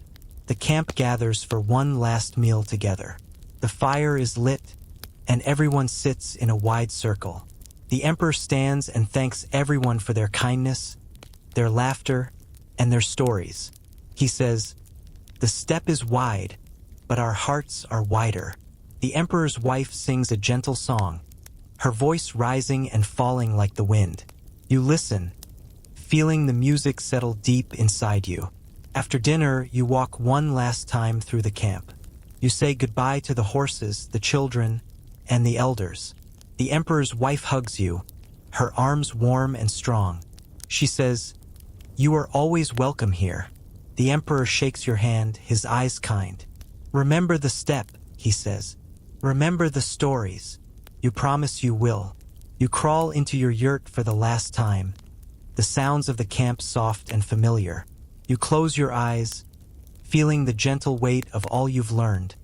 the camp gathers for one last meal together. The fire is lit, and everyone sits in a wide circle. The emperor stands and thanks everyone for their kindness, their laughter, and their stories. He says, "The steppe is wide, but our hearts are wider." The emperor's wife sings a gentle song, her voice rising and falling like the wind. You listen, feeling the music settle deep inside you. After dinner, you walk one last time through the camp. You say goodbye to the horses, the children, and the elders. The emperor's wife hugs you, her arms warm and strong. She says, "You are always welcome here." The emperor shakes your hand, his eyes kind. "Remember the steppe," he says. "Remember the stories. You promise you will." You crawl into your yurt for the last time, the sounds of the camp soft and familiar. You close your eyes, feeling the gentle weight of all you've learned,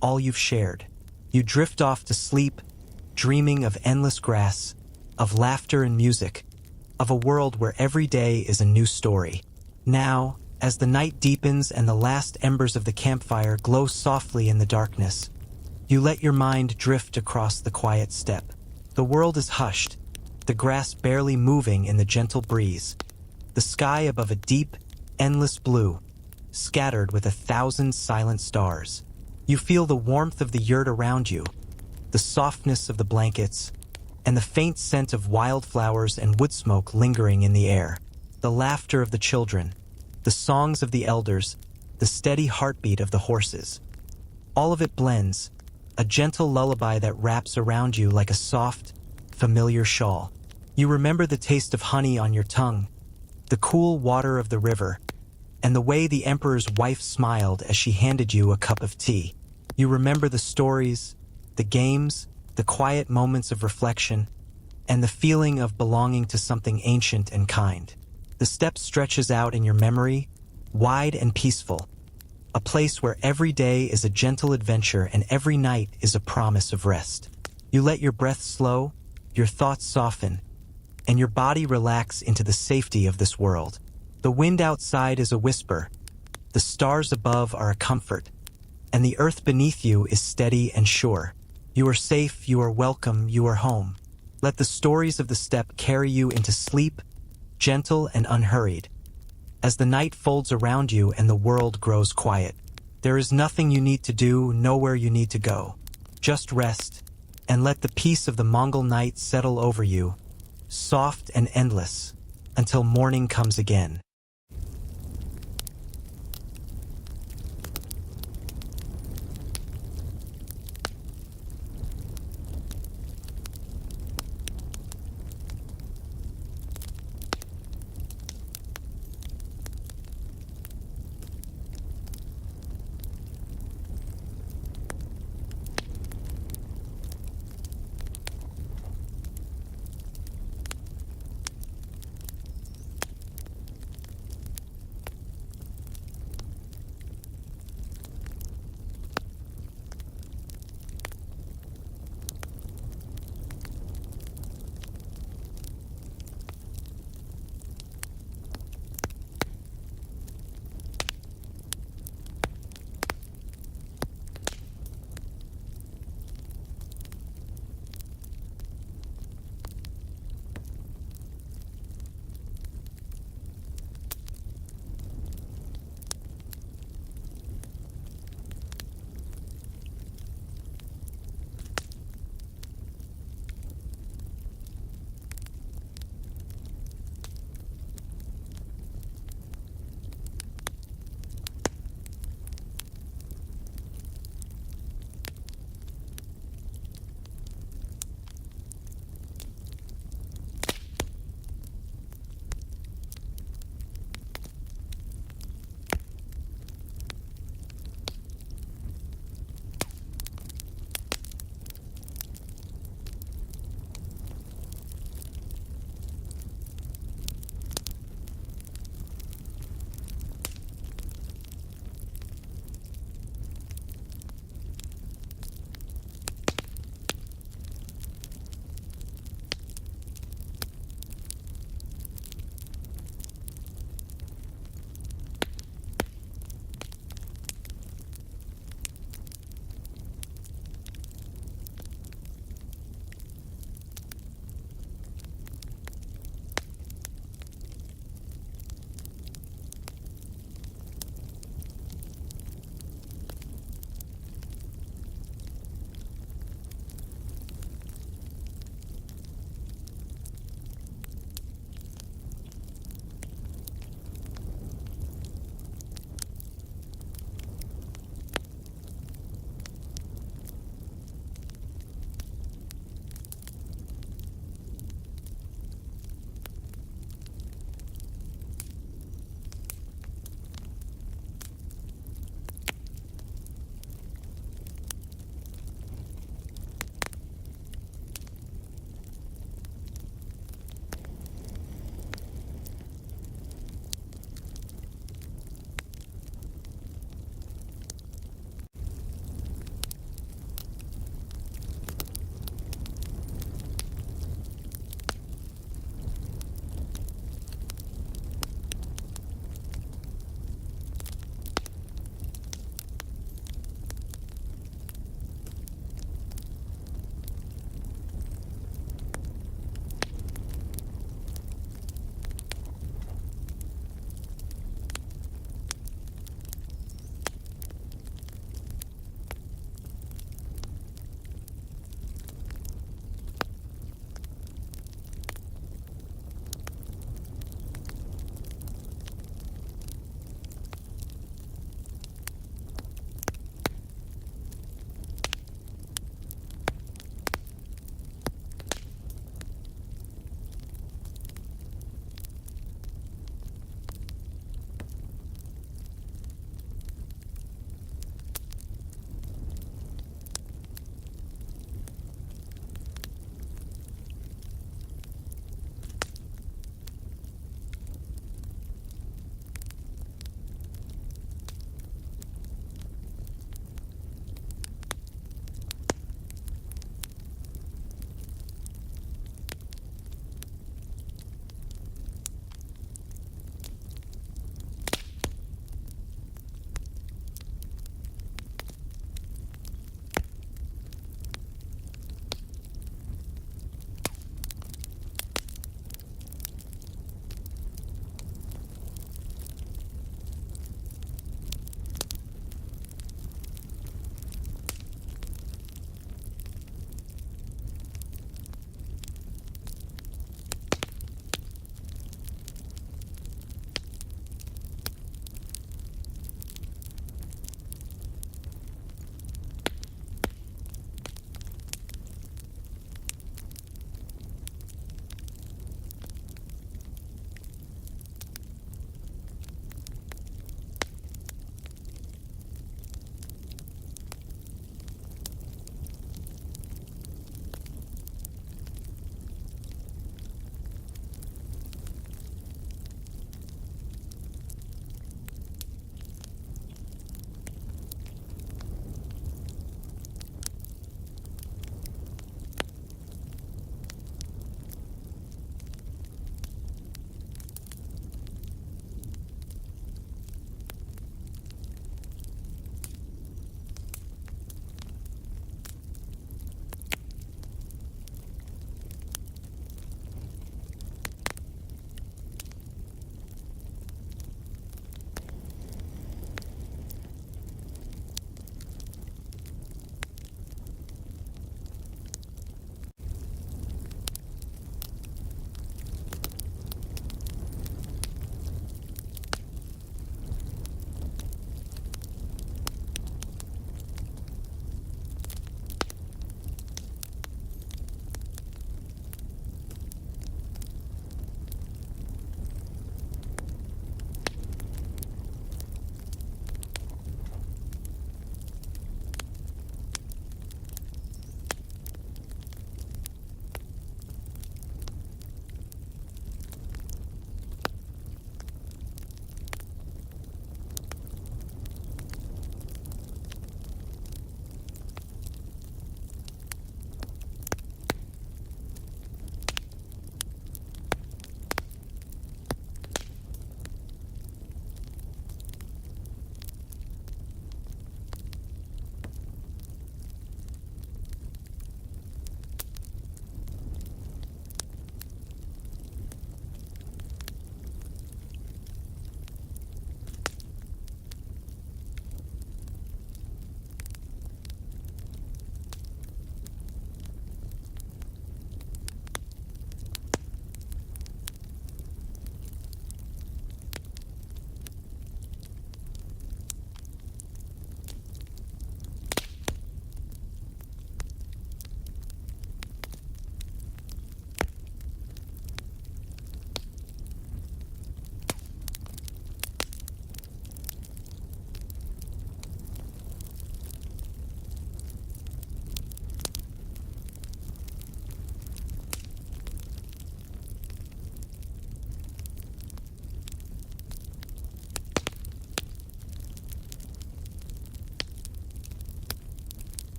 all you've shared. You drift off to sleep, dreaming of endless grass, of laughter and music, of a world where every day is a new story. Now, as the night deepens and the last embers of the campfire glow softly in the darkness, you let your mind drift across the quiet steppe. The world is hushed, the grass barely moving in the gentle breeze, the sky above a deep, endless blue, scattered with 1,000 silent stars. You feel the warmth of the yurt around you, the softness of the blankets, and the faint scent of wildflowers and wood smoke lingering in the air. The laughter of the children, the songs of the elders, the steady heartbeat of the horses. All of it blends, a gentle lullaby that wraps around you like a soft, familiar shawl. You remember the taste of honey on your tongue, the cool water of the river, and the way the emperor's wife smiled as she handed you a cup of tea. You remember the stories, the games, the quiet moments of reflection, and the feeling of belonging to something ancient and kind. The steppe stretches out in your memory, wide and peaceful, a place where every day is a gentle adventure and every night is a promise of rest. You let your breath slow, your thoughts soften, and your body relax into the safety of this world. The wind outside is a whisper, the stars above are a comfort, and the earth beneath you is steady and sure. You are safe, you are welcome, you are home. Let the stories of the steppe carry you into sleep, gentle and unhurried. As the night folds around you and the world grows quiet, there is nothing you need to do, nowhere you need to go. Just rest, and let the peace of the Mongol night settle over you, soft and endless, until morning comes again.